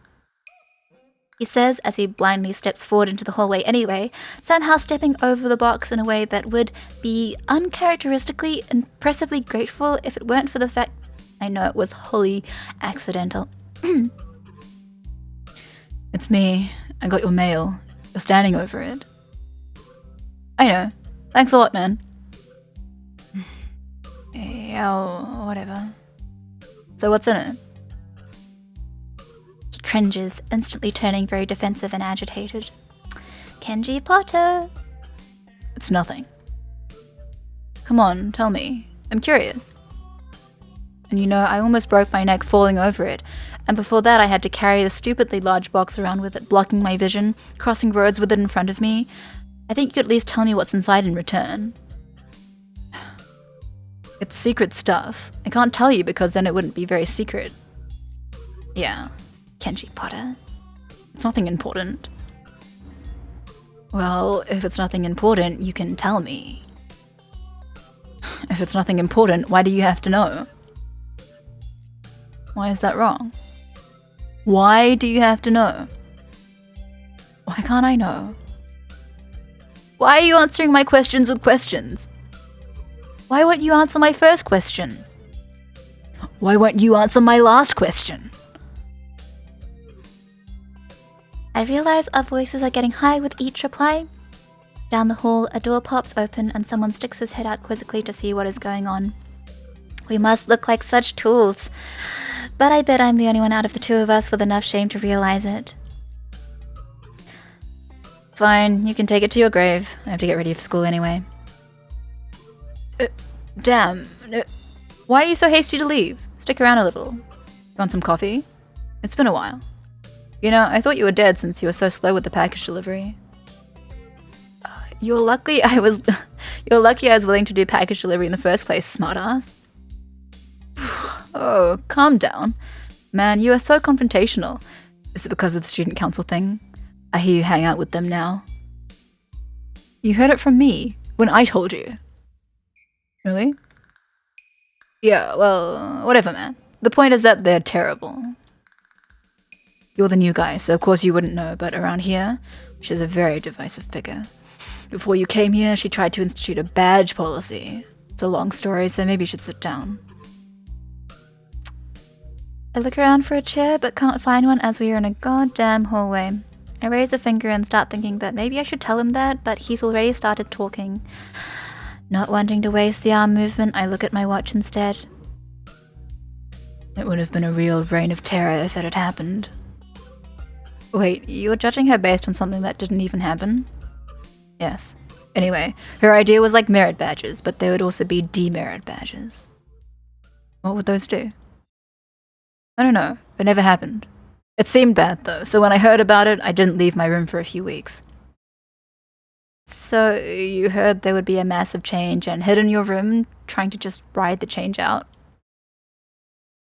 he says as he blindly steps forward into the hallway anyway, somehow stepping over the box in a way that would be uncharacteristically impressively grateful if it weren't for the fact I know it was wholly accidental. "It's me. I got your mail. You're standing over it." "I know. Thanks a lot, man." "Yeah, whatever. So what's in it?" He cringes, instantly turning very defensive and agitated. "Kenji Potter." "It's nothing." "Come on, tell me. I'm curious." And you know, I almost broke my neck falling over it, and before that I had to carry the stupidly large box around with it, blocking my vision, crossing roads with it in front of me. I think you could at least tell me what's inside in return. "It's secret stuff. I can't tell you because then it wouldn't be very secret." "Yeah, Kenji Potter. It's nothing important." "Well, if it's nothing important, you can tell me." "If it's nothing important, why do you have to know?" "Why is that wrong?" "Why do you have to know?" "Why can't I know?" "Why are you answering my questions with questions?" "Why won't you answer my first question?" "Why won't you answer my last question?" I realize our voices are getting high with each reply. Down the hall, a door pops open and someone sticks his head out quizzically to see what is going on. We must look like such tools, but I bet I'm the only one out of the two of us with enough shame to realize it. "Fine, you can take it to your grave. I have to get ready for school anyway." Damn. Why are you so hasty to leave? Stick around a little. Want some coffee? It's been a while. You know, I thought you were dead since you were so slow with the package delivery. You're lucky I was willing to do package delivery in the first place, smartass. Oh, calm down. Man, you are so confrontational. Is it because of the student council thing? I hear you hang out with them now. You heard it from me, when I told you. Really? Yeah, well, whatever, man. The point is that they're terrible. You're the new guy, so of course you wouldn't know, but around here, she's a very divisive figure. Before you came here, she tried to institute a badge policy. It's a long story, so maybe you should sit down. I look around for a chair, but can't find one as we are in a goddamn hallway. I raise a finger and start thinking that maybe I should tell him that, but he's already started talking. Not wanting to waste the arm movement, I look at my watch instead. It would have been a real reign of terror if it had happened. Wait, you're judging her based on something that didn't even happen? Yes. Anyway, her idea was like merit badges, but there would also be demerit badges. What would those do? I don't know. It never happened. It seemed bad though, so when I heard about it, I didn't leave my room for a few weeks. So you heard there would be a massive change and hid in your room, trying to just ride the change out?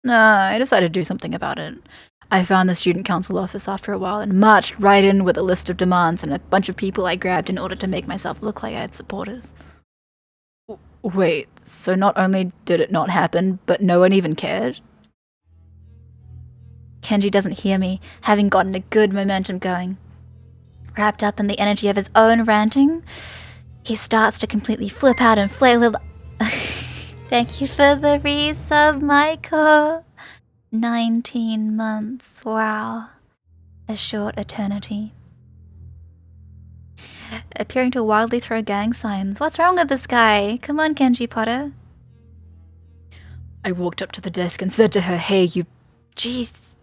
Nah, I decided to do something about it. I found the student council office after a while and marched right in with a list of demands and a bunch of people I grabbed in order to make myself look like I had supporters. Wait, so not only did it not happen, but no one even cared? Kenji doesn't hear me, having gotten a good momentum going. Wrapped up in the energy of his own ranting, he starts to completely flip out and flail. Thank you for the resub, Michael. 19 months, wow. A short eternity. Appearing to wildly throw gang signs. What's wrong with this guy? Come on, Kenji Potter. I walked up to the desk and said to her, hey, you... Jeez.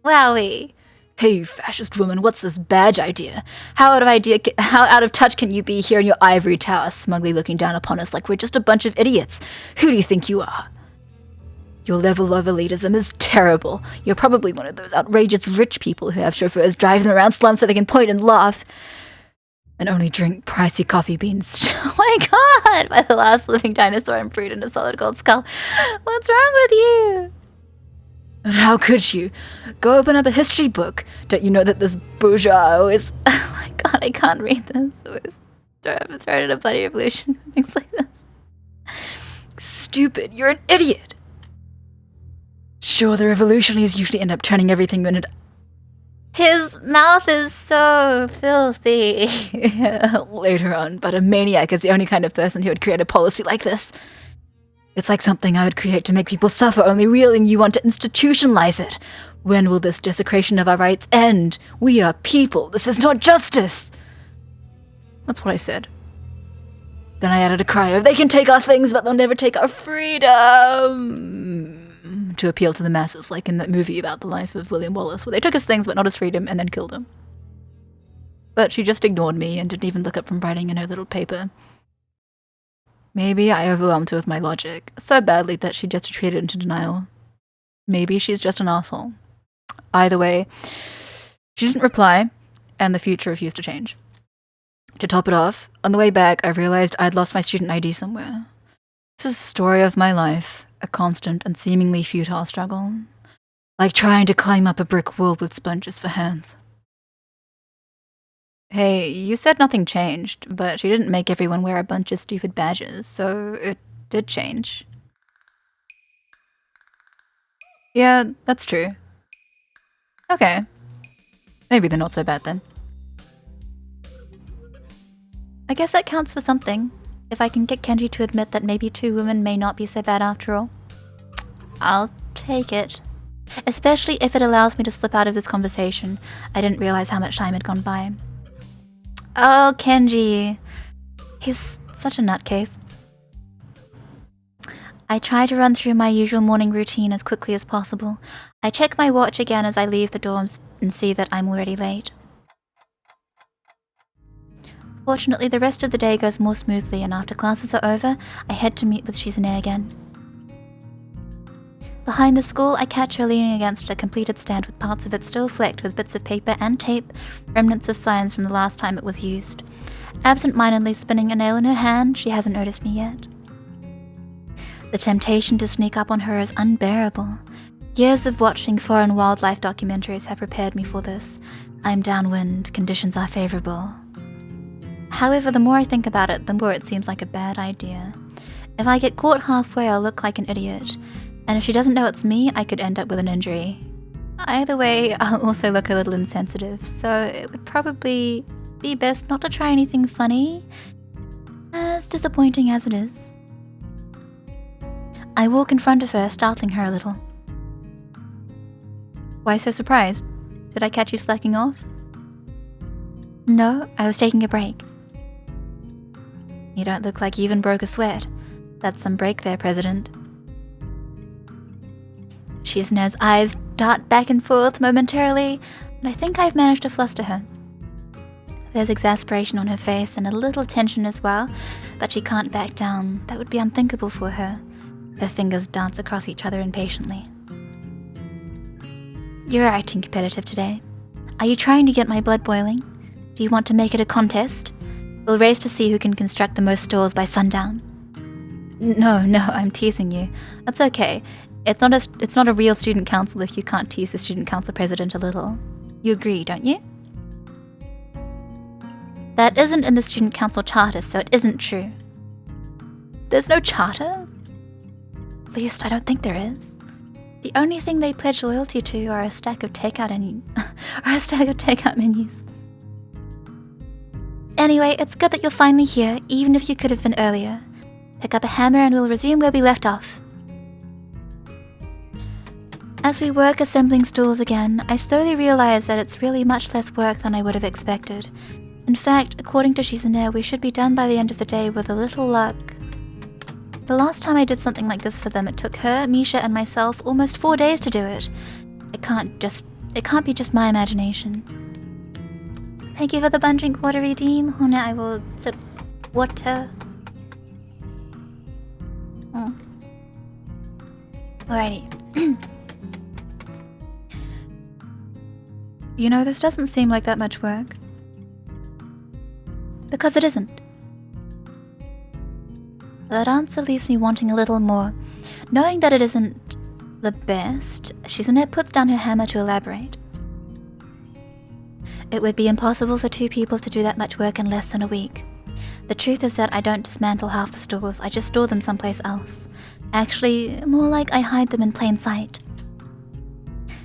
Wowie. Hey, fascist woman, what's this badge idea? How out of touch can you be here in your ivory tower, smugly looking down upon us like we're just a bunch of idiots? Who do you think you are? Your level of elitism is terrible. You're probably one of those outrageous rich people who have chauffeurs drive them around slums so they can point and laugh. And only drink pricey coffee beans. Oh my god! By the last living dinosaur and brewed in a solid gold skull. What's wrong with you? And how could you? Go open up a history book. Don't you know that this bourgeois always... Oh my god, I can't read this. Always thrown in a bloody revolution. Things like this. Stupid, you're an idiot. Sure, the revolutionaries usually end up turning everything into... His mouth is so filthy. Later on, but a maniac is the only kind of person who would create a policy like this. It's like something I would create to make people suffer, only really you want to institutionalize it. When will this desecration of our rights end? We are people. This is not justice. That's what I said. Then I added a cry of, they can take our things, but they'll never take our freedom. To appeal to the masses, like in that movie about the life of William Wallace, where they took his things but not his freedom and then killed him. But she just ignored me and didn't even look up from writing in her little paper. Maybe I overwhelmed her with my logic so badly that she just retreated into denial. Maybe she's just an asshole. Either way, she didn't reply, and the future refused to change. To top it off, on the way back, I realized I'd lost my student ID somewhere. This is the story of my life. A constant and seemingly futile struggle. Like trying to climb up a brick wall with sponges for hands. Hey, you said nothing changed, but she didn't make everyone wear a bunch of stupid badges, so it did change. Yeah, that's true. Okay. Maybe they're not so bad then. I guess that counts for something. If I can get Kenji to admit that maybe two women may not be so bad after all. I'll take it. Especially if it allows me to slip out of this conversation. I didn't realize how much time had gone by. Oh, Kenji. He's such a nutcase. I try to run through my usual morning routine as quickly as possible. I check my watch again as I leave the dorms and see that I'm already late. Fortunately, the rest of the day goes more smoothly, and after classes are over, I head to meet with Shizune again. Behind the school, I catch her leaning against a completed stand with parts of it still flecked with bits of paper and tape, remnants of signs from the last time it was used. Absent-mindedly spinning a nail in her hand, she hasn't noticed me yet. The temptation to sneak up on her is unbearable. Years of watching foreign wildlife documentaries have prepared me for this. I'm downwind, conditions are favorable. However, the more I think about it, the more it seems like a bad idea. If I get caught halfway, I'll look like an idiot. And if she doesn't know it's me, I could end up with an injury. Either way, I'll also look a little insensitive, so it would probably be best not to try anything funny, as disappointing as it is. I walk in front of her, startling her a little. Why so surprised? Did I catch you slacking off? No, I was taking a break. You don't look like you even broke a sweat. That's some break there, President. Shizune's eyes dart back and forth momentarily, but I think I've managed to fluster her. There's exasperation on her face and a little tension as well, but she can't back down. That would be unthinkable for her. Her fingers dance across each other impatiently. You're acting competitive today. Are you trying to get my blood boiling? Do you want to make it a contest? We'll race to see who can construct the most stores by sundown. No, I'm teasing you. That's okay. It's not a real student council if you can't tease the student council president a little. You agree, don't you? That isn't in the student council charter, so it isn't true. There's no charter? At least I don't think there is. The only thing they pledge loyalty to are a stack of takeout menus. Anyway, it's good that you're finally here, even if you could have been earlier. Pick up a hammer and we'll resume where we left off. As we work assembling stools again, I slowly realize that it's really much less work than I would have expected. In fact, according to Shizune, we should be done by the end of the day with a little luck. The last time I did something like this for them, it took her, Misha, and myself almost 4 days to do it. I can't just It can't be just my imagination. Thank you for the bun drink water redeem. Oh no, I will sip water. Alrighty. You know, this doesn't seem like that much work. Because it isn't. That answer leaves me wanting a little more. Knowing that it isn't the best, Shizune puts down her hammer to elaborate. It would be impossible for two people to do that much work in less than a week. The truth is that I don't dismantle half the stores, I just store them someplace else. Actually, more like I hide them in plain sight.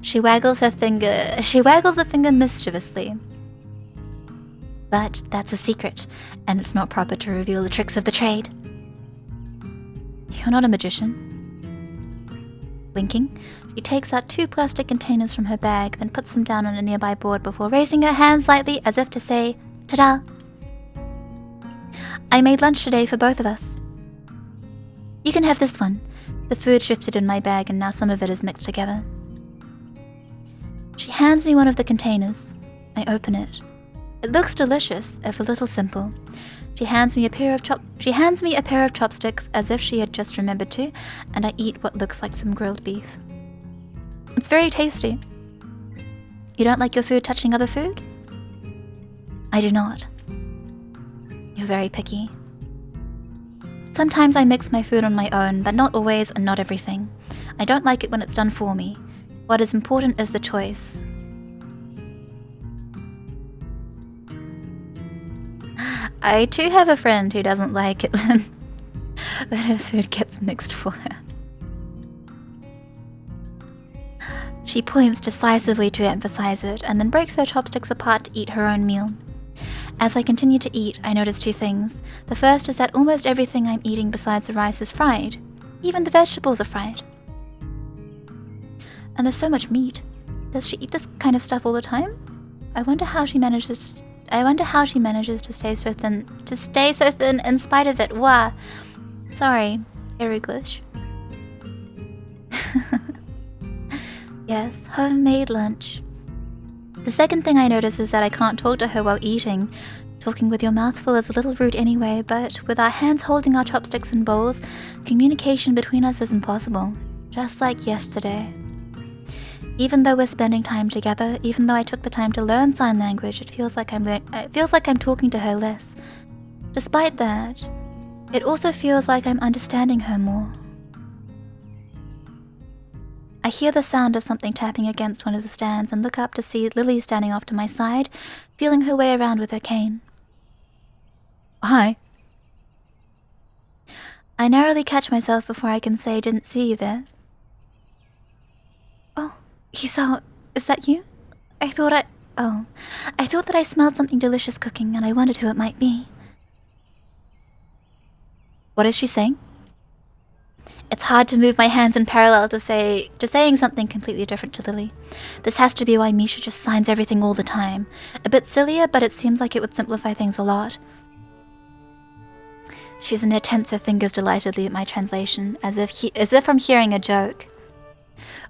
She waggles a finger mischievously. But that's a secret, and it's not proper to reveal the tricks of the trade. You're not a magician. Winking, she takes out 2 plastic containers from her bag, then puts them down on a nearby board before raising her hand slightly as if to say, "Ta-da! I made lunch today for both of us. You can have this one." The food shifted in my bag and now some of it is mixed together. She hands me one of the containers. I open it. It looks delicious, if a little simple. She hands me a pair of chopsticks as if she had just remembered to, and I eat what looks like some grilled beef. It's very tasty. You don't like your food touching other food? I do not. You're very picky. Sometimes I mix my food on my own, but not always and not everything. I don't like it when it's done for me. What is important is the choice. I too have a friend who doesn't like it when her food gets mixed for her. She points decisively to emphasize it, and then breaks her chopsticks apart to eat her own meal. As I continue to eat, I notice 2 things. The first is that almost everything I'm eating besides the rice is fried. Even the vegetables are fried. And there's so much meat. Does she eat this kind of stuff all the time? I wonder how she manages to stay so thin. In spite of it. Wah. Sorry, English. Yes, homemade lunch. The second thing I notice is that I can't talk to her while eating. Talking with your mouth full is a little rude anyway, but with our hands holding our chopsticks and bowls, communication between us is impossible. Just like yesterday. Even though we're spending time together, even though I took the time to learn sign language, it feels like I'm talking to her less. Despite that, it also feels like I'm understanding her more. I hear the sound of something tapping against one of the stands and look up to see Lily standing off to my side, feeling her way around with her cane. Hi. I narrowly catch myself before I can say didn't see you there. Oh, is that you? I thought that I smelled something delicious cooking and I wondered who it might be. What is she saying? It's hard to move my hands in parallel to saying something completely different to Lily. This has to be why Misha just signs everything all the time. A bit sillier, but it seems like it would simplify things a lot. She's in her tense her fingers delightedly at my translation, as if I'm hearing a joke.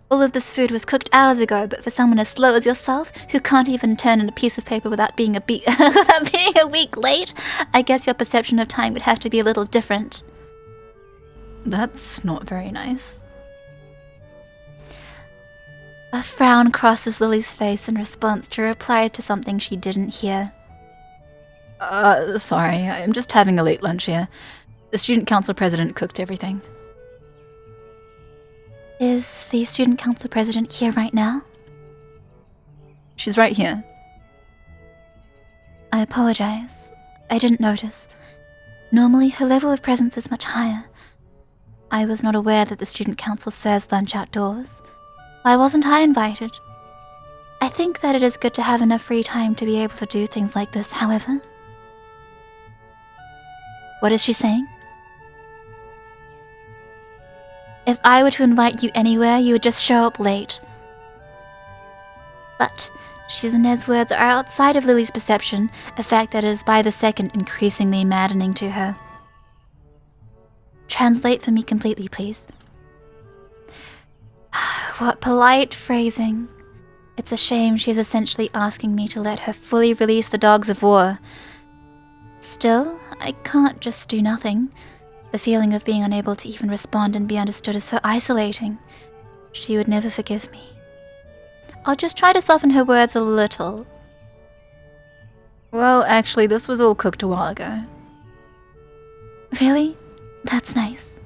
All of this food was cooked hours ago, but for someone as slow as yourself, who can't even turn in a piece of paper without being a week late, I guess your perception of time would have to be a little different. That's not very nice. A frown crosses Lily's face in response to reply to something she didn't hear. Sorry, I'm just having a late lunch here. The student council president cooked everything. Is the student council president here right now? She's right here. I apologize. I didn't notice. Normally, her level of presence is much higher. I was not aware that the student council serves lunch outdoors. Why wasn't I invited? I think that it is good to have enough free time to be able to do things like this, however. What is she saying? If I were to invite you anywhere, you would just show up late. But Shizune's words are outside of Lily's perception, a fact that is by the second increasingly maddening to her. Translate for me completely, please. What polite phrasing. It's a shame she's essentially asking me to let her fully release the dogs of war. Still, I can't just do nothing. The feeling of being unable to even respond and be understood is so isolating. She would never forgive me. I'll just try to soften her words a little. Well, actually, this was all cooked a while ago. Really? That's nice.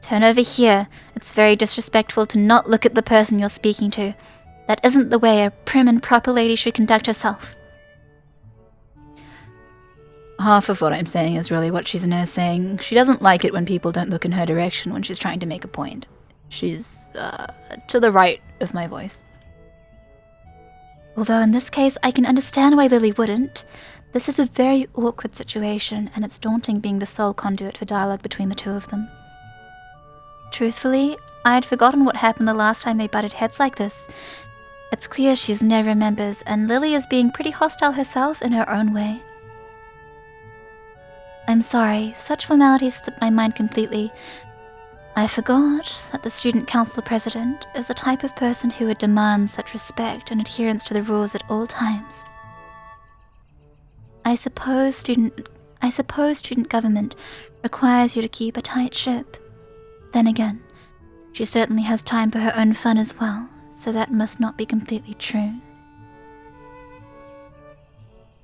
Turn over here. It's very disrespectful to not look at the person you're speaking to. That isn't the way a prim and proper lady should conduct herself. Half of what I'm saying is really what Shizune is saying. She doesn't like it when people don't look in her direction when she's trying to make a point. She's, to the right of my voice. Although in this case, I can understand why Lily wouldn't. This is a very awkward situation, and it's daunting being the sole conduit for dialogue between the two of them. Truthfully, I had forgotten what happened the last time they butted heads like this. It's clear Shizune remembers, and Lily is being pretty hostile herself in her own way. I'm sorry, such formalities slipped my mind completely. I forgot that the student council president is the type of person who would demand such respect and adherence to the rules at all times. I suppose student government requires you to keep a tight ship. Then again, she certainly has time for her own fun as well, so that must not be completely true.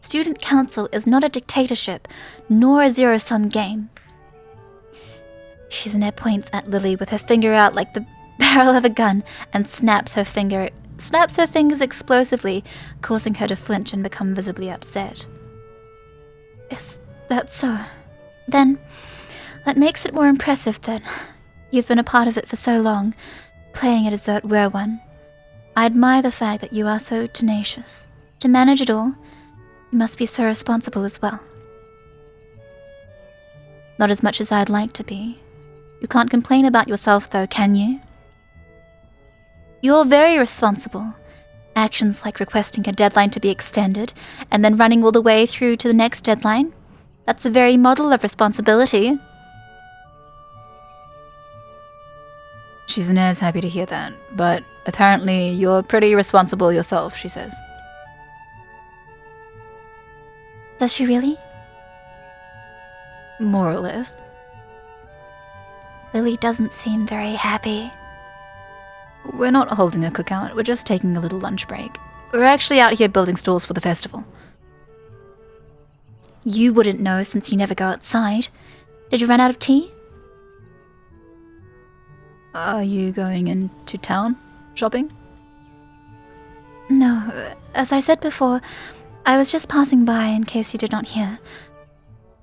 Student council is not a dictatorship, nor a zero-sum game. Shizune points at Lily with her finger out like the barrel of a gun and snaps her fingers explosively, causing her to flinch and become visibly upset. Is that so? Then, that makes it more impressive then. You've been a part of it for so long, playing it as though it were one. I admire the fact that you are so tenacious. To manage it all, you must be so responsible as well. Not as much as I'd like to be. You can't complain about yourself though, can you? You're very responsible. Actions like requesting a deadline to be extended, and then running all the way through to the next deadline. That's a very model of responsibility. Shizune is happy to hear that, but apparently you're pretty responsible yourself, she says. Does she really? More or less. Lily doesn't seem very happy. We're not holding a cookout, we're just taking a little lunch break. We're actually out here building stalls for the festival. You wouldn't know since you never go outside. Did you run out of tea? Are you going into town shopping? No, as I said before, I was just passing by in case you did not hear.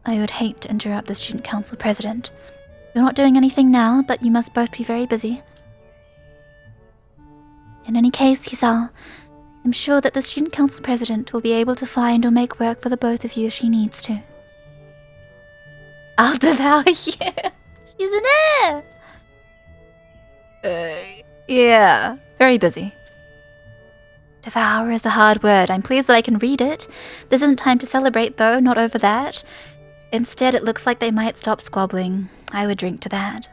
I would hate to interrupt the student council president. You're not doing anything now, but you must both be very busy. In any case, Hisao, I'm sure that the student council president will be able to find or make work for the both of you if she needs to. I'll devour you! She's an heir! Yeah, very busy. Devour is a hard word. I'm pleased that I can read it. This isn't time to celebrate, though, not over that. Instead, it looks like they might stop squabbling. I would drink to that.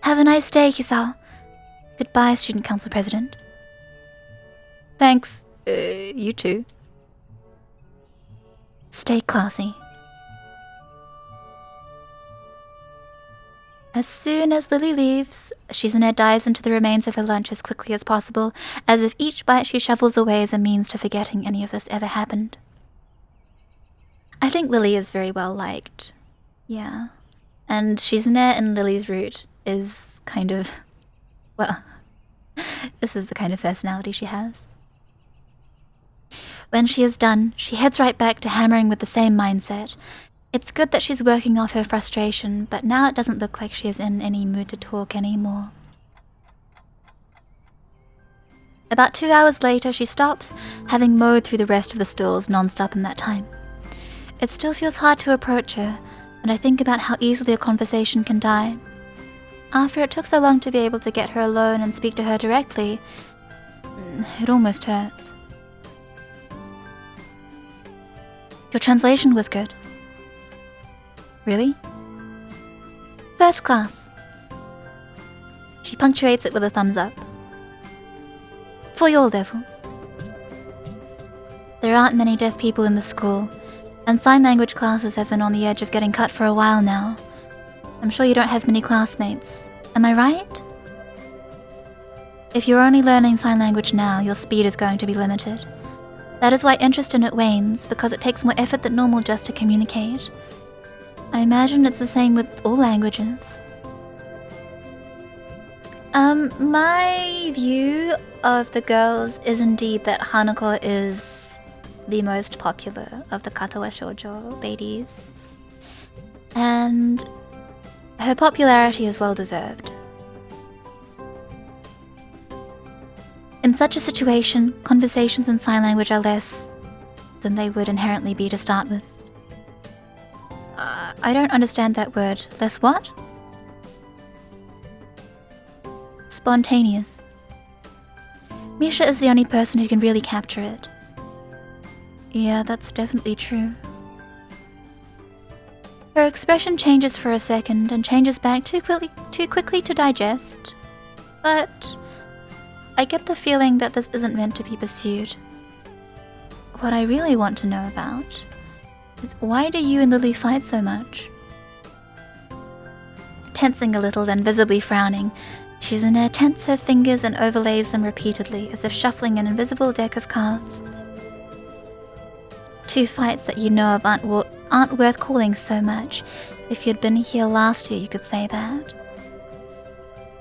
Have a nice day, Hisao. Goodbye, student council president. Thanks. You too. Stay classy. As soon as Lily leaves, Shizune dives into the remains of her lunch as quickly as possible, as if each bite she shovels away is a means to forgetting any of this ever happened. I think Lily is very well liked. Yeah. And Shizune and Lily's root is kind of... well, this is the kind of personality she has. When she is done, she heads right back to hammering with the same mindset. It's good that she's working off her frustration, but now it doesn't look like she is in any mood to talk anymore. About 2 hours later, she stops, having mowed through the rest of the stalls non-stop in that time. It still feels hard to approach her, and I think about how easily a conversation can die. After it took so long to be able to get her alone and speak to her directly, it almost hurts. Your translation was good. Really? First class. She punctuates it with a thumbs up. For your level. There aren't many deaf people in the school, and sign language classes have been on the edge of getting cut for a while now. I'm sure you don't have many classmates. Am I right? If you're only learning sign language now, your speed is going to be limited. That is why interest in it wanes, because it takes more effort than normal just to communicate. I imagine it's the same with all languages. My view of the girls is indeed that Hanako is the most popular of the Katawa Shoujo ladies. And her popularity is well deserved. In such a situation, conversations in sign language are less than they would inherently be to start with. I don't understand that word. Less what? Spontaneous. Misha is the only person who can really capture it. Yeah, that's definitely true. Her expression changes for a second and changes back too quickly to digest. But I get the feeling that this isn't meant to be pursued. What I really want to know about is why do you and Lily fight so much? Tensing a little, then visibly frowning, Shizune tenses her fingers and overlays them repeatedly, as if shuffling an invisible deck of cards. Two fights that you know of aren't worth calling so much. If you'd been here last year, you could say that.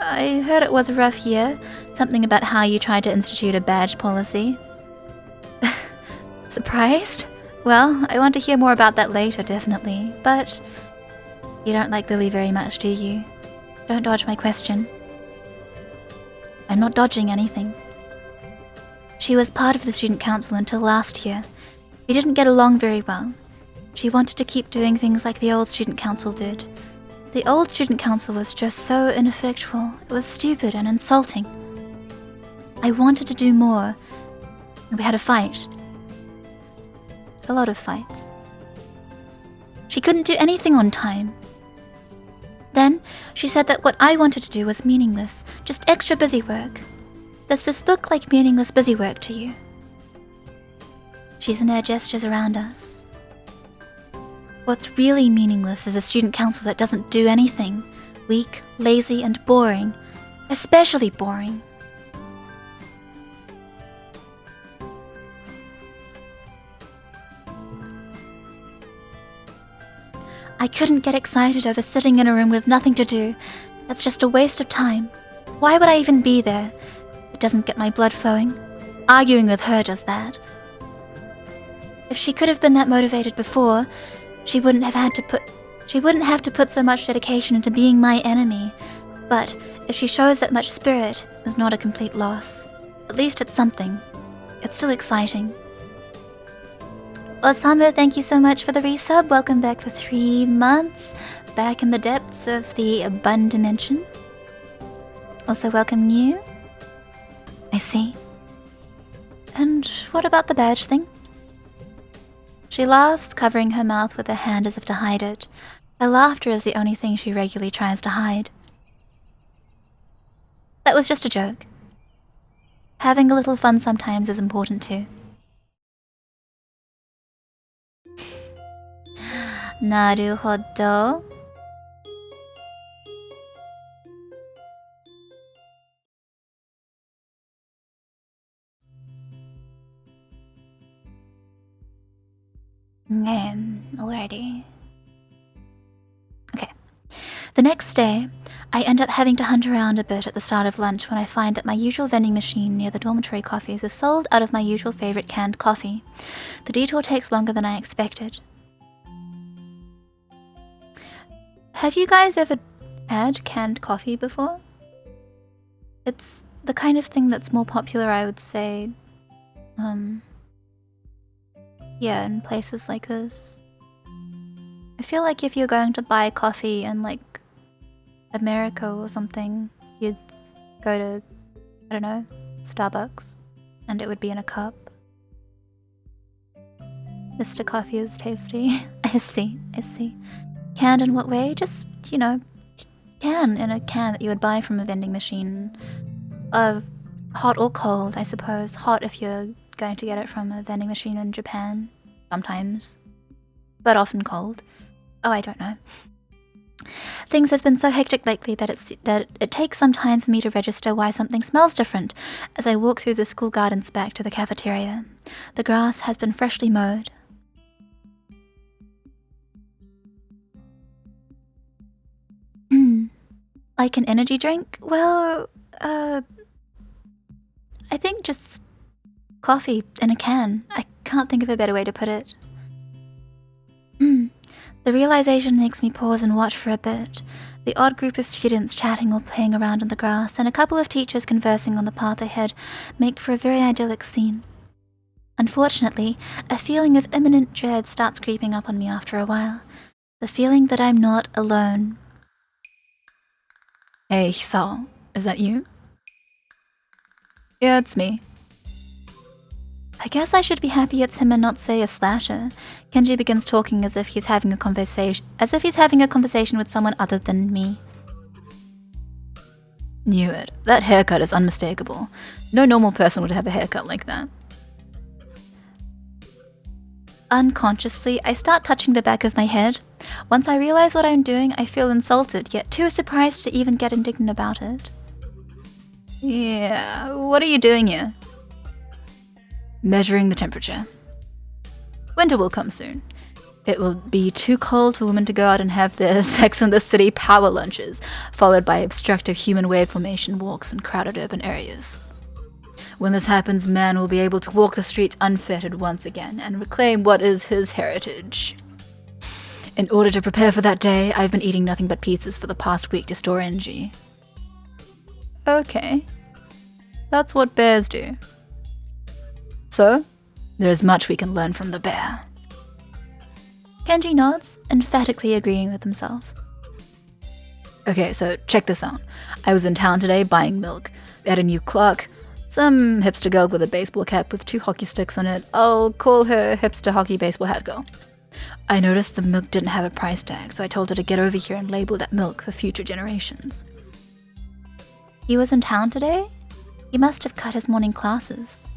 I heard it was a rough year. Something about how you tried to institute a badge policy. Surprised? Well, I want to hear more about that later, definitely. But you don't like Lily very much, do you? Don't dodge my question. I'm not dodging anything. She was part of the student council until last year. We didn't get along very well. She wanted to keep doing things like the old student council did. The old student council was just so ineffectual. It was stupid and insulting. I wanted to do more, and we had a fight. A lot of fights. She couldn't do anything on time. Then, she said that what I wanted to do was meaningless, just extra busy work. Does this look like meaningless busy work to you? Shizune gestures around us. What's really meaningless is a student council that doesn't do anything. Weak, lazy, and boring. Especially boring. I couldn't get excited over sitting in a room with nothing to do. That's just a waste of time. Why would I even be there? It doesn't get my blood flowing. Arguing with her does that. If she could have been that motivated before, she wouldn't have to put so much dedication into being my enemy. But if she shows that much spirit, it's not a complete loss. At least it's something. It's still exciting. Osamu, thank you so much for the resub. Welcome back for 3 months. Back in the depths of the Bun dimension. Also welcome new. I see. And what about the badge thing? She laughs, covering her mouth with her hand as if to hide it. Her laughter is the only thing she regularly tries to hide. That was just a joke. Having a little fun sometimes is important too. Naruhodo. Alrighty. Okay. The next day, I end up having to hunt around a bit at the start of lunch when I find that my usual vending machine near the dormitory coffees is sold out of my usual favorite canned coffee. The detour takes longer than I expected. Have you guys ever had canned coffee before? It's the kind of thing that's more popular, I would say, yeah, in places like this. I feel like if you're going to buy coffee in, like, America or something, you'd go to, I don't know, Starbucks, and it would be in a cup. Mr. Coffee is tasty. I see. Canned in what way? Just, you know, can in a can that you would buy from a vending machine. Hot or cold, I suppose. Hot if you're going to get it from a vending machine in Japan, sometimes, but often cold. Oh, I don't know. Things have been so hectic lately that it takes some time for me to register why something smells different as I walk through the school gardens back to the cafeteria. The grass has been freshly mowed. Like an energy drink? Well, I think just coffee in a can. I can't think of a better way to put it. The realization makes me pause and watch for a bit. The odd group of students chatting or playing around in the grass, and a couple of teachers conversing on the path ahead make for a very idyllic scene. Unfortunately, a feeling of imminent dread starts creeping up on me after a while. The feeling that I'm not alone. Hey, Hisao, is that you? Yeah, it's me. I guess I should be happy it's him and not, say, a slasher. Kenji begins talking as if he's having a conversation with someone other than me. Knew it. That haircut is unmistakable. No normal person would have a haircut like that. Unconsciously, I start touching the back of my head. Once I realize what I'm doing, I feel insulted, yet too surprised to even get indignant about it. Yeah, what are you doing here? Measuring the temperature. Winter will come soon. It will be too cold for women to go out and have their Sex and the City power lunches, followed by obstructive human wave formation walks in crowded urban areas. When this happens, man will be able to walk the streets unfettered once again and reclaim what is his heritage. In order to prepare for that day, I've been eating nothing but pizzas for the past week to store energy. Okay. That's what bears do. So, there is much we can learn from the bear. Kenji nods, emphatically agreeing with himself. Okay, so check this out. I was in town today buying milk. They had a new clerk, some hipster girl with a baseball cap with 2 hockey sticks on it. I'll call her hipster hockey baseball hat girl. I noticed the milk didn't have a price tag, so I told her to get over here and label that milk for future generations. He was in town today? He must have cut his morning classes.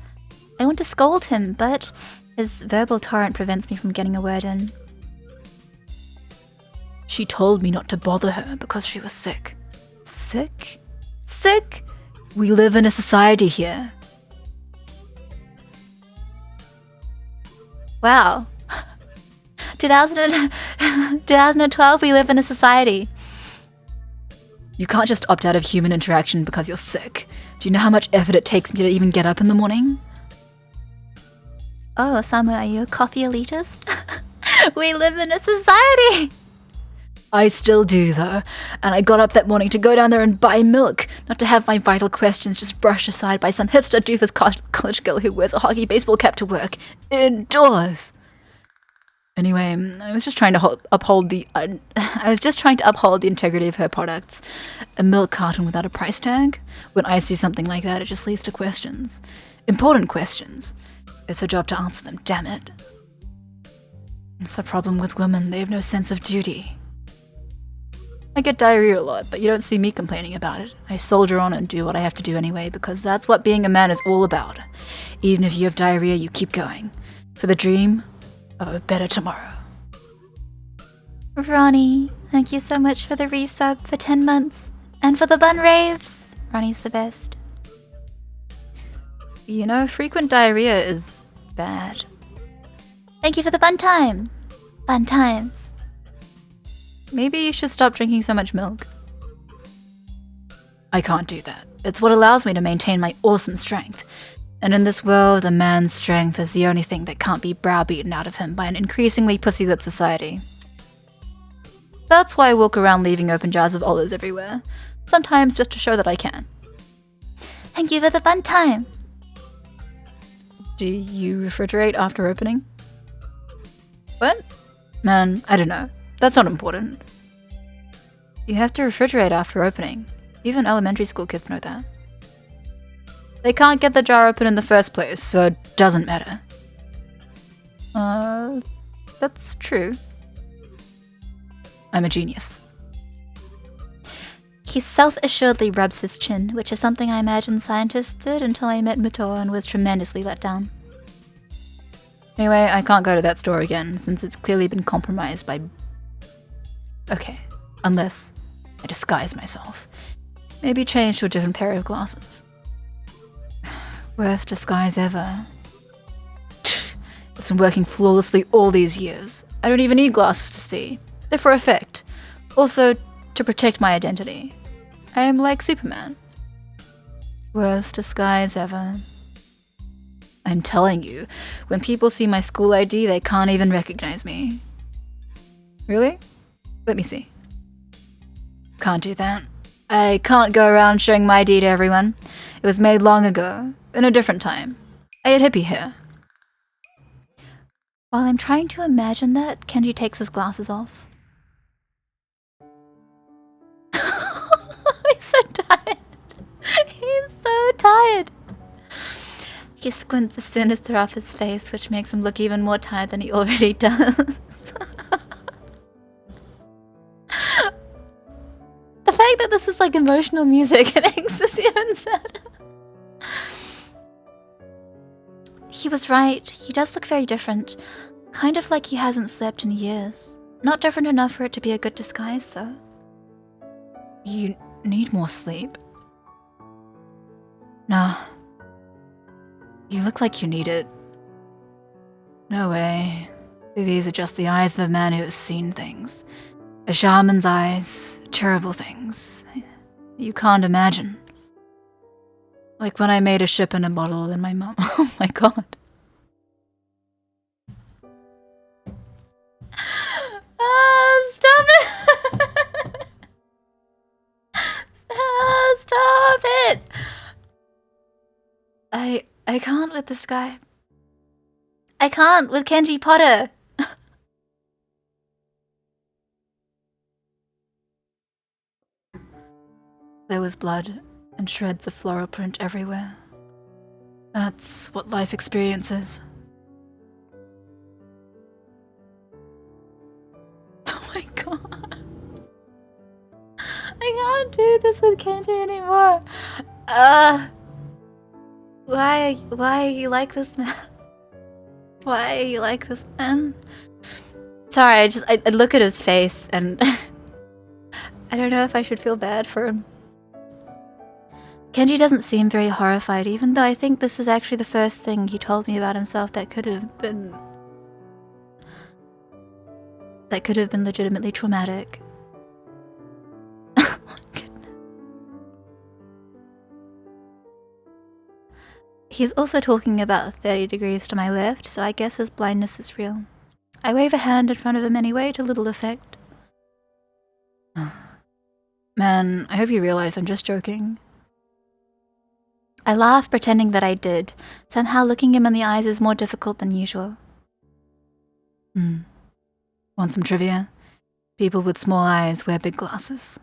I want to scold him, but his verbal torrent prevents me from getting a word in. She told me not to bother her because she was sick. Sick? Sick? We live in a society here. Wow. 2012, we live in a society. You can't just opt out of human interaction because you're sick. Do you know how much effort it takes me to even get up in the morning? Oh, Samu, are you a coffee elitist? We live in a society! I still do, though. And I got up that morning to go down there and buy milk, not to have my vital questions just brushed aside by some hipster doofus college girl who wears a hockey baseball cap to work. Indoors! Anyway, I was just trying to uphold the integrity of her products. A milk carton without a price tag? When I see something like that, it just leads to questions. Important questions. It's her job to answer them, damn it. It's the problem with women, they have no sense of duty. I get diarrhea a lot, but you don't see me complaining about it. I soldier on and do what I have to do anyway, because that's what being a man is all about. Even if you have diarrhea, you keep going. For the dream of a better tomorrow. Ronnie, thank you so much for the resub for 10 months. And for the bun raves. Ronnie's the best. You know, frequent diarrhea is bad. Thank you for the bun time. Bun times. Maybe you should stop drinking so much milk. I can't do that. It's what allows me to maintain my awesome strength. And in this world, a man's strength is the only thing that can't be browbeaten out of him by an increasingly pussy-whipped society. That's why I walk around leaving open jars of olives everywhere. Sometimes just to show that I can. Thank you for the fun time. Do you refrigerate after opening? What? Man, I don't know. That's not important. You have to refrigerate after opening. Even elementary school kids know that. They can't get the jar open in the first place, so it doesn't matter. That's true. I'm a genius. He self-assuredly rubs his chin, which is something I imagine scientists did until I met Muto and was tremendously let down. Anyway, I can't go to that store again, since it's clearly been compromised by... Okay, unless I disguise myself. Maybe change to a different pair of glasses. Worst disguise ever. It's been working flawlessly all these years. I don't even need glasses to see. They're for effect. Also, to protect my identity. I am like Superman. Worst disguise ever. I'm telling you, when people see my school ID, they can't even recognize me. Really? Let me see. Can't do that. I can't go around showing my ID to everyone. It was made long ago, in a different time. I had hippie hair. While I'm trying to imagine that, Kenji takes his glasses off. He's so tired. He's so tired. He squints as soon as they're off his face, which makes him look even more tired than he already does. The fact that this was like emotional music, it makes this even sadder. He was right. He does look very different. Kind of like he hasn't slept in years. Not different enough for it to be a good disguise, though. You need more sleep. Nah. You look like you need it. No way. These are just the eyes of a man who has seen things. A shaman's eyes. Terrible things. You can't imagine. Like when I made a ship in a bottle and my mom... Oh my god. Stop it! Stop it! I can't with this guy. I can't with Kenji Potter. There was blood and shreds of floral print everywhere. That's what life experiences. Oh my god. I can't do this with Kenji anymore. Why are you like this, man? Why are you like this, man? Sorry, I look at his face and I don't know if I should feel bad for him. Kenji doesn't seem very horrified, even though I think this is actually the first thing he told me about himself that could have been legitimately traumatic. Oh my goodness. He's also talking about 30 degrees to my left, so I guess his blindness is real. I wave a hand in front of him anyway, to little effect. Man, I hope you realize I'm just joking. I laugh, pretending that I did. Somehow looking him in the eyes is more difficult than usual. Want some trivia? People with small eyes wear big glasses.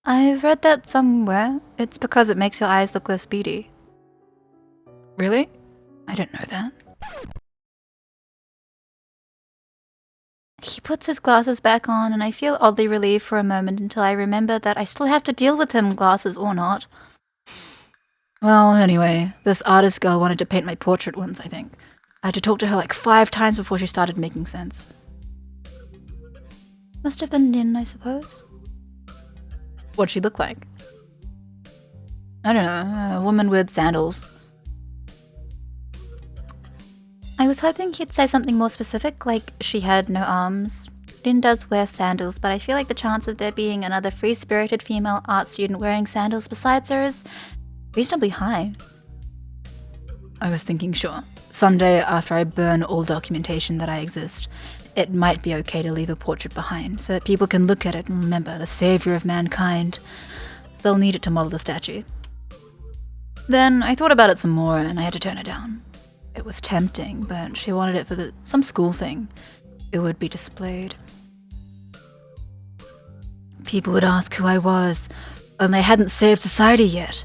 I've read that somewhere. It's because it makes your eyes look less beady. Really? I don't know that. He puts his glasses back on, and I feel oddly relieved for a moment until I remember that I still have to deal with him, glasses or not. Well, anyway, this artist girl wanted to paint my portrait once, I think. I had to talk to her like 5 times before she started making sense. Must have been Nin, I suppose. What'd she look like? I don't know, a woman with sandals. I was hoping he'd say something more specific, like she had no arms. Nin does wear sandals, but I feel like the chance of there being another free-spirited female art student wearing sandals besides her is reasonably high. I was thinking, sure, someday after I burn all documentation that I exist, it might be okay to leave a portrait behind so that people can look at it and remember the savior of mankind. They'll need it to model the statue. Then I thought about it some more and I had to turn it down. It was tempting, but she wanted it for some school thing. It would be displayed. People would ask who I was, and they hadn't saved society yet,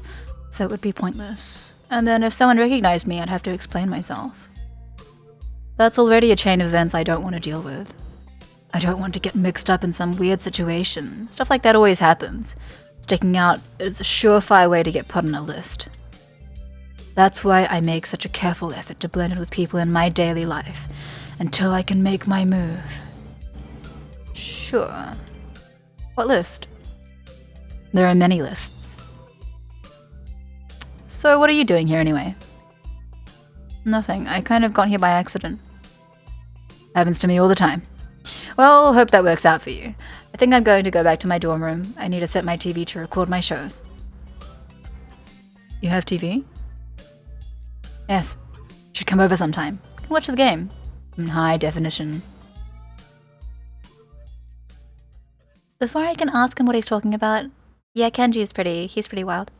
so it would be pointless. And then if someone recognized me, I'd have to explain myself. That's already a chain of events I don't want to deal with. I don't want to get mixed up in some weird situation. Stuff like that always happens. Sticking out is a surefire way to get put on a list. That's why I make such a careful effort to blend in with people in my daily life, until I can make my move. Sure. What list? There are many lists. So what are you doing here anyway? Nothing. I kind of got here by accident. Happens to me all the time. Well, hope that works out for you. I think I'm going to go back to my dorm room. I need to set my TV to record my shows. You have TV? Yes. Should come over sometime. Can watch the game. In high definition. Before I can ask him what he's talking about, yeah, Kenji is he's pretty wild.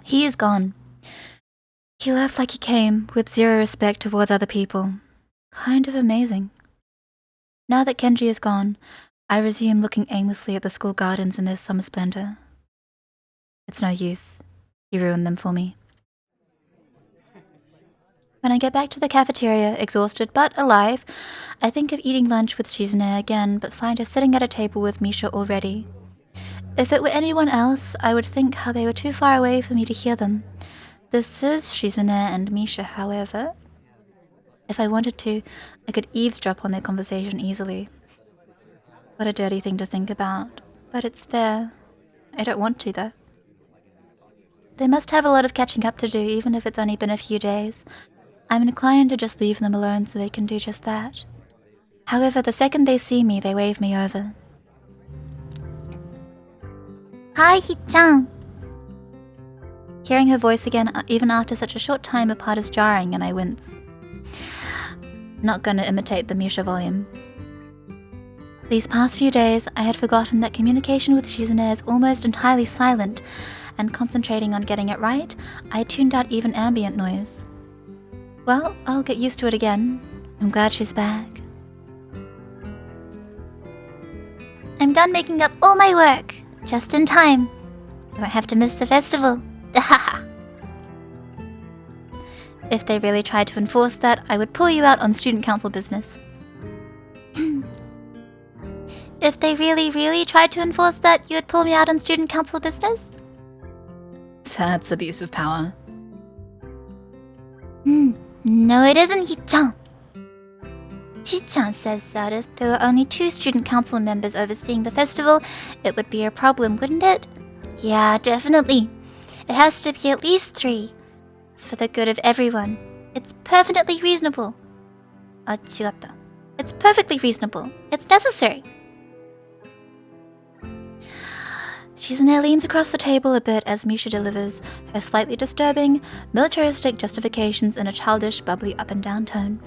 He is gone. He left like he came, with zero respect towards other people. Kind of amazing. Now that Kenji is gone, I resume looking aimlessly at the school gardens in their summer splendor. It's no use. He ruined them for me. When I get back to the cafeteria, exhausted but alive, I think of eating lunch with Shizune again, but find her sitting at a table with Misha already. If it were anyone else, I would think how they were too far away for me to hear them. This is Shizune and Misha, however. If I wanted to, I could eavesdrop on their conversation easily. What a dirty thing to think about, but it's there. I don't want to, though. They must have a lot of catching up to do, even if it's only been a few days. I'm inclined to just leave them alone so they can do just that. However, the second they see me, they wave me over. Hi, Hi-chan! Hearing her voice again, even after such a short time apart, is jarring, and I wince. Not gonna imitate the Misha volume. These past few days, I had forgotten that communication with Shizune is almost entirely silent, and concentrating on getting it right, I tuned out even ambient noise. Well, I'll get used to it again. I'm glad she's back. I'm done making up all my work, just in time. I won't have to miss the festival. If they really tried to enforce that, I would pull you out on student council business. If they really tried to enforce that, you would pull me out on student council business? That's abuse of power. No, it isn't, Hi-chan. Hi-chan says that if there were only 2 student council members overseeing the festival, it would be a problem, wouldn't it? Yeah, definitely. It has to be at least 3. It's for the good of everyone. It's perfectly reasonable. Chigata. It's perfectly reasonable. It's necessary. Shizune leans across the table a bit as Misha delivers her slightly disturbing, militaristic justifications in a childish, bubbly up-and-down tone.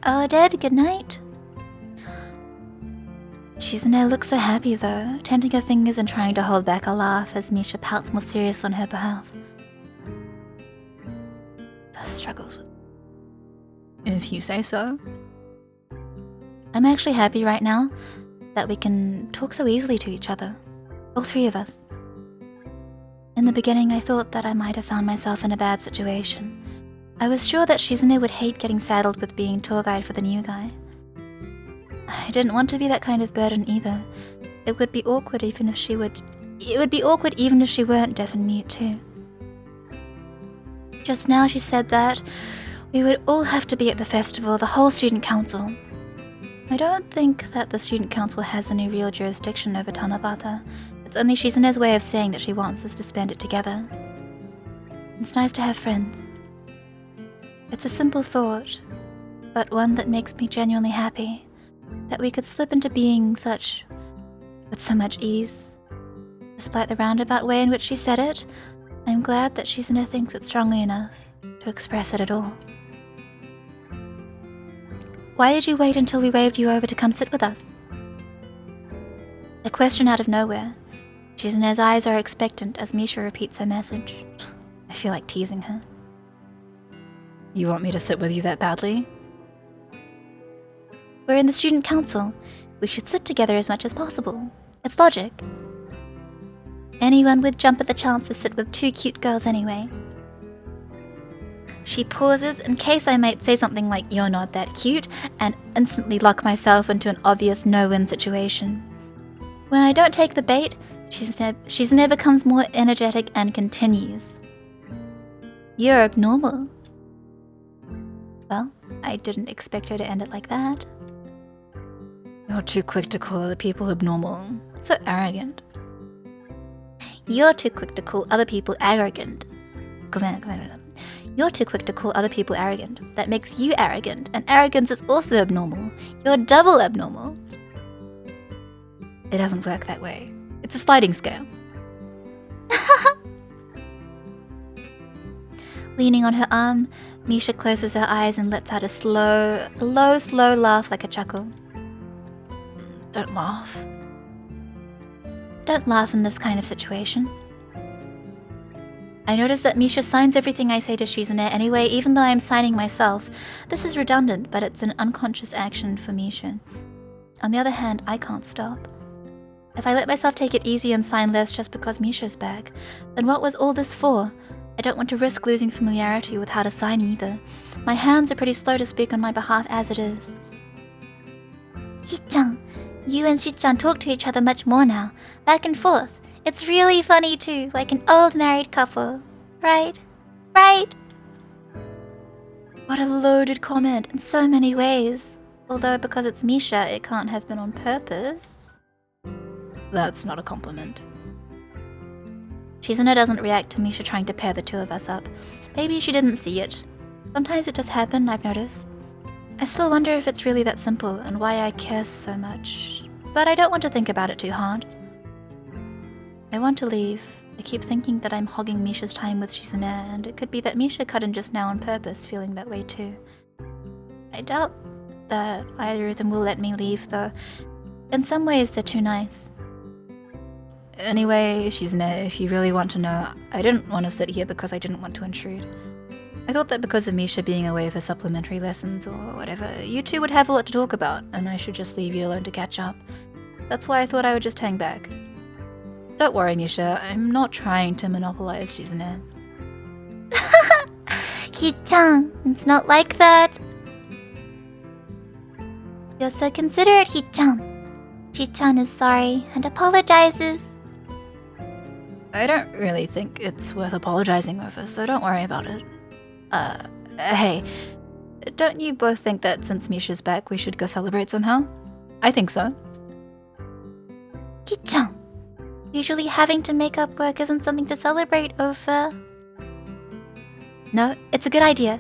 Oh, Dad, good night. Shizune looks so happy, though, tenting her fingers and trying to hold back a laugh as Misha pouts more serious on her behalf. The struggles with... If you say so. I'm actually happy right now that we can talk so easily to each other, all 3 of us. In the beginning, I thought that I might have found myself in a bad situation. I was sure that Shizune would hate getting saddled with being tour guide for the new guy. I didn't want to be that kind of burden either. It would be awkward even if she weren't deaf and mute too. Just now she said that we would all have to be at the festival, the whole student council. I don't think that the student council has any real jurisdiction over Tanabata. It's only Shizune's way of saying that she wants us to spend it together. It's nice to have friends. It's a simple thought, but one that makes me genuinely happy, that we could slip into being with so much ease. Despite the roundabout way in which she said it, I'm glad that Shizune thinks it strongly enough to express it at all. Why did you wait until we waved you over to come sit with us? A question out of nowhere. Shizune's eyes are expectant as Misha repeats her message. I feel like teasing her. You want me to sit with you that badly? We're in the student council. We should sit together as much as possible. It's logic. Anyone would jump at the chance to sit with 2 cute girls anyway. She pauses in case I might say something like, "You're not that cute," and instantly lock myself into an obvious no-win situation. When I don't take the bait, Shizune becomes more energetic and continues. "You're abnormal." Well, I didn't expect her to end it like that. "You're too quick to call other people abnormal. So arrogant." "You're too quick to call other people arrogant." "You're too quick to call other people arrogant. That makes you arrogant, and arrogance is also abnormal. You're double abnormal." It doesn't work that way. It's a sliding scale. Leaning on her arm, Misha closes her eyes and lets out a slow laugh like a chuckle. "Don't laugh. Don't laugh in this kind of situation." I notice that Misha signs everything I say to Shizune anyway, even though I'm signing myself. This is redundant, but it's an unconscious action for Misha. On the other hand, I can't stop. If I let myself take it easy and sign less just because Misha's back, then what was all this for? I don't want to risk losing familiarity with how to sign either. My hands are pretty slow to speak on my behalf as it is. "Hi-chan, you and Shi-chan talk to each other much more now, back and forth. It's really funny too, like an old married couple. Right? Right?" What a loaded comment in so many ways. Although because it's Misha, it can't have been on purpose. That's not a compliment. Shizune doesn't react to Misha trying to pair the two of us up. Maybe she didn't see it. Sometimes it does happen, I've noticed. I still wonder if it's really that simple and why I care so much. But I don't want to think about it too hard. I want to leave. I keep thinking that I'm hogging Misha's time with Shizune, and it could be that Misha cut in just now on purpose, feeling that way too. I doubt that either of them will let me leave, though. In some ways, they're too nice. Anyway, Shizune, if you really want to know, I didn't want to sit here because I didn't want to intrude. I thought that because of Misha being away for supplementary lessons or whatever, you two would have a lot to talk about, and I should just leave you alone to catch up. That's why I thought I would just hang back. Don't worry, Misha, I'm not trying to monopolize Shizune. Hi-chan, it's not like that. You're so considerate, Hi-chan. Shi-chan is sorry and apologizes. I don't really think it's worth apologizing over, so don't worry about it. Hey, don't you both think that since Misha's back, we should go celebrate somehow? I think so. Hi-chan, usually having to make up work isn't something to celebrate over. No, it's a good idea.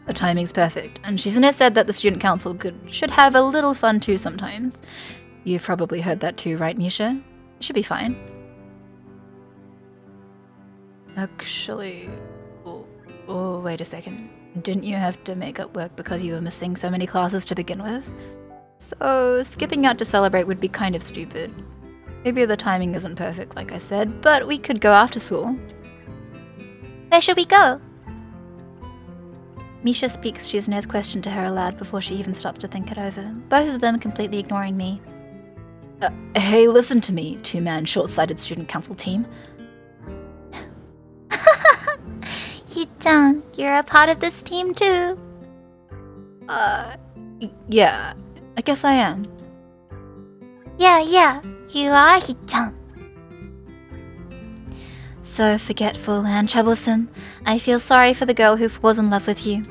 The timing's perfect, and Shizune said that the student council should have a little fun too sometimes. You've probably heard that too, right, Misha? It should be fine. Actually... Oh, wait a second. Didn't you have to make up work because you were missing so many classes to begin with? So, skipping out to celebrate would be kind of stupid. Maybe the timing isn't perfect, like I said, but we could go after school. Where should we go? Misha speaks Shizune's question to her aloud before she even stops to think it over, both of them completely ignoring me. Hey, listen to me, two-man short-sighted student council team. Hi-chan, you're a part of this team too. Yeah, I guess I am. Yeah, you are, Hi-chan. So forgetful and troublesome. I feel sorry for the girl who falls in love with you.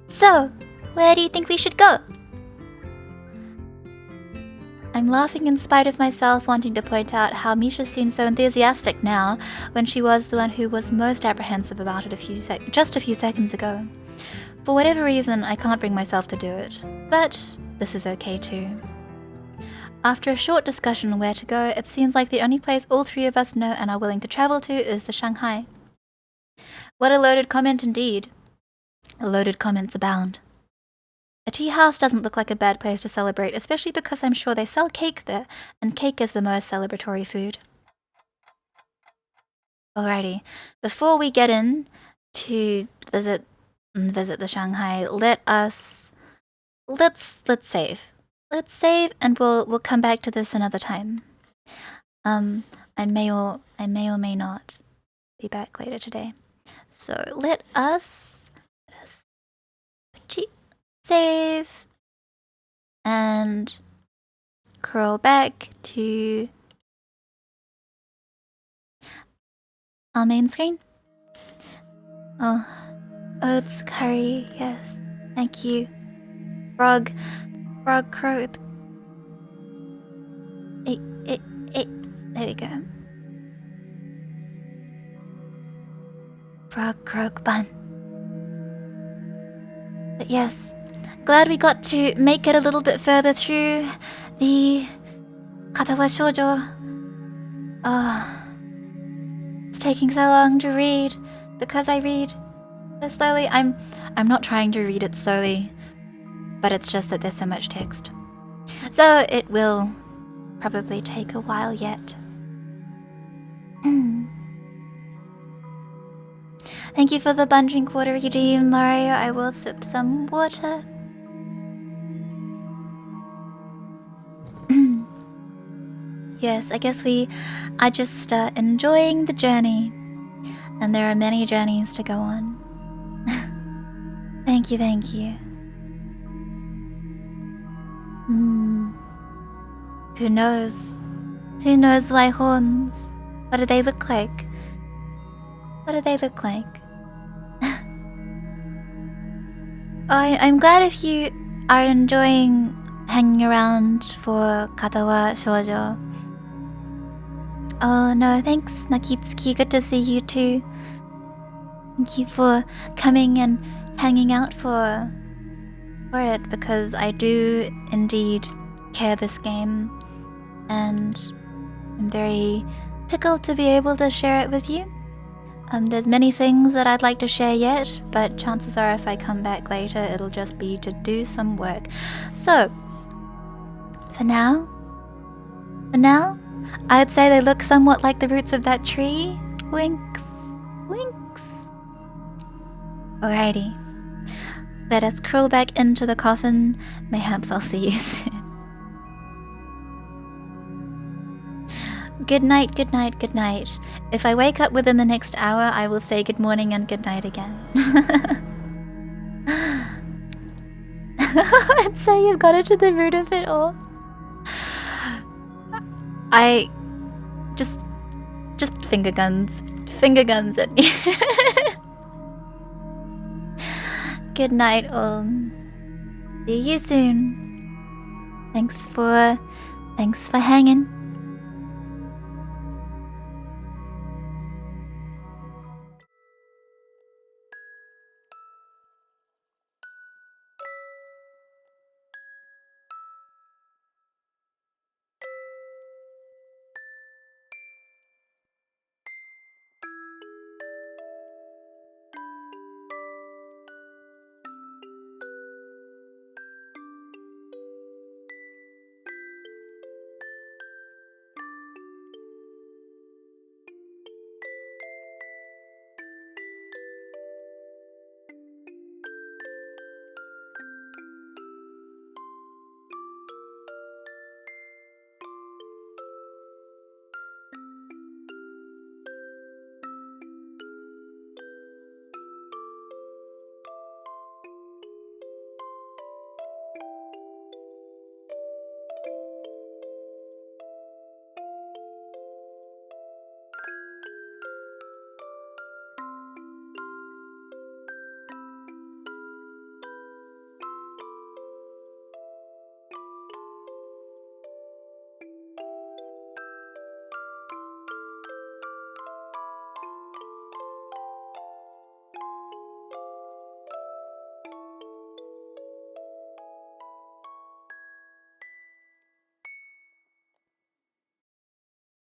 So, where do you think we should go? I'm laughing in spite of myself wanting to point out how Misha seems so enthusiastic now when she was the one who was most apprehensive about it just a few seconds ago. For whatever reason, I can't bring myself to do it, but this is okay too. After a short discussion on where to go, it seems like the only place all three of us know and are willing to travel to is the Shanghai. What a loaded comment indeed. Loaded comments abound. A tea house doesn't look like a bad place to celebrate, especially because I'm sure they sell cake there, and cake is the most celebratory food. Alrighty, before we get in to visit the Shanghai, let's save. Let's save, and we'll come back to this another time. I may or may not be back later today. So let us save and scroll back to our main screen. Oh, oats curry, yes. Thank you. Frog crow. There we go. Frog croak bun. But yes, glad we got to make it a little bit further through the Katawa Shoujo. Oh, it's taking so long to read because I read so slowly. I'm not trying to read it slowly, but it's just that there's so much text. So it will probably take a while yet. Thank you for the bun drink water redeem, Mario. I will sip some water. Yes, I guess we are just enjoying the journey. And there are many journeys to go on. Thank you, thank you. Who knows? Who knows why horns? What do they look like? What do they look like? I'm glad if you are enjoying hanging around for Katawa Shoujo. Oh no, thanks Nakitsuki, good to see you too. Thank you for coming and hanging out for it, because I do indeed care this game and I'm very tickled to be able to share it with you. There's many things that I'd like to share yet, but chances are if I come back later, it'll just be to do some work. So, for now, I'd say they look somewhat like the roots of that tree. Winks, winks. Alrighty. Let us crawl back into the coffin. Mayhaps I'll see you soon. Good night, good night, good night. If I wake up within the next hour, I will say good morning and good night again. I'd say you've got it to the root of it all. I just finger guns at me. Good night, all. See you soon. Thanks for hanging.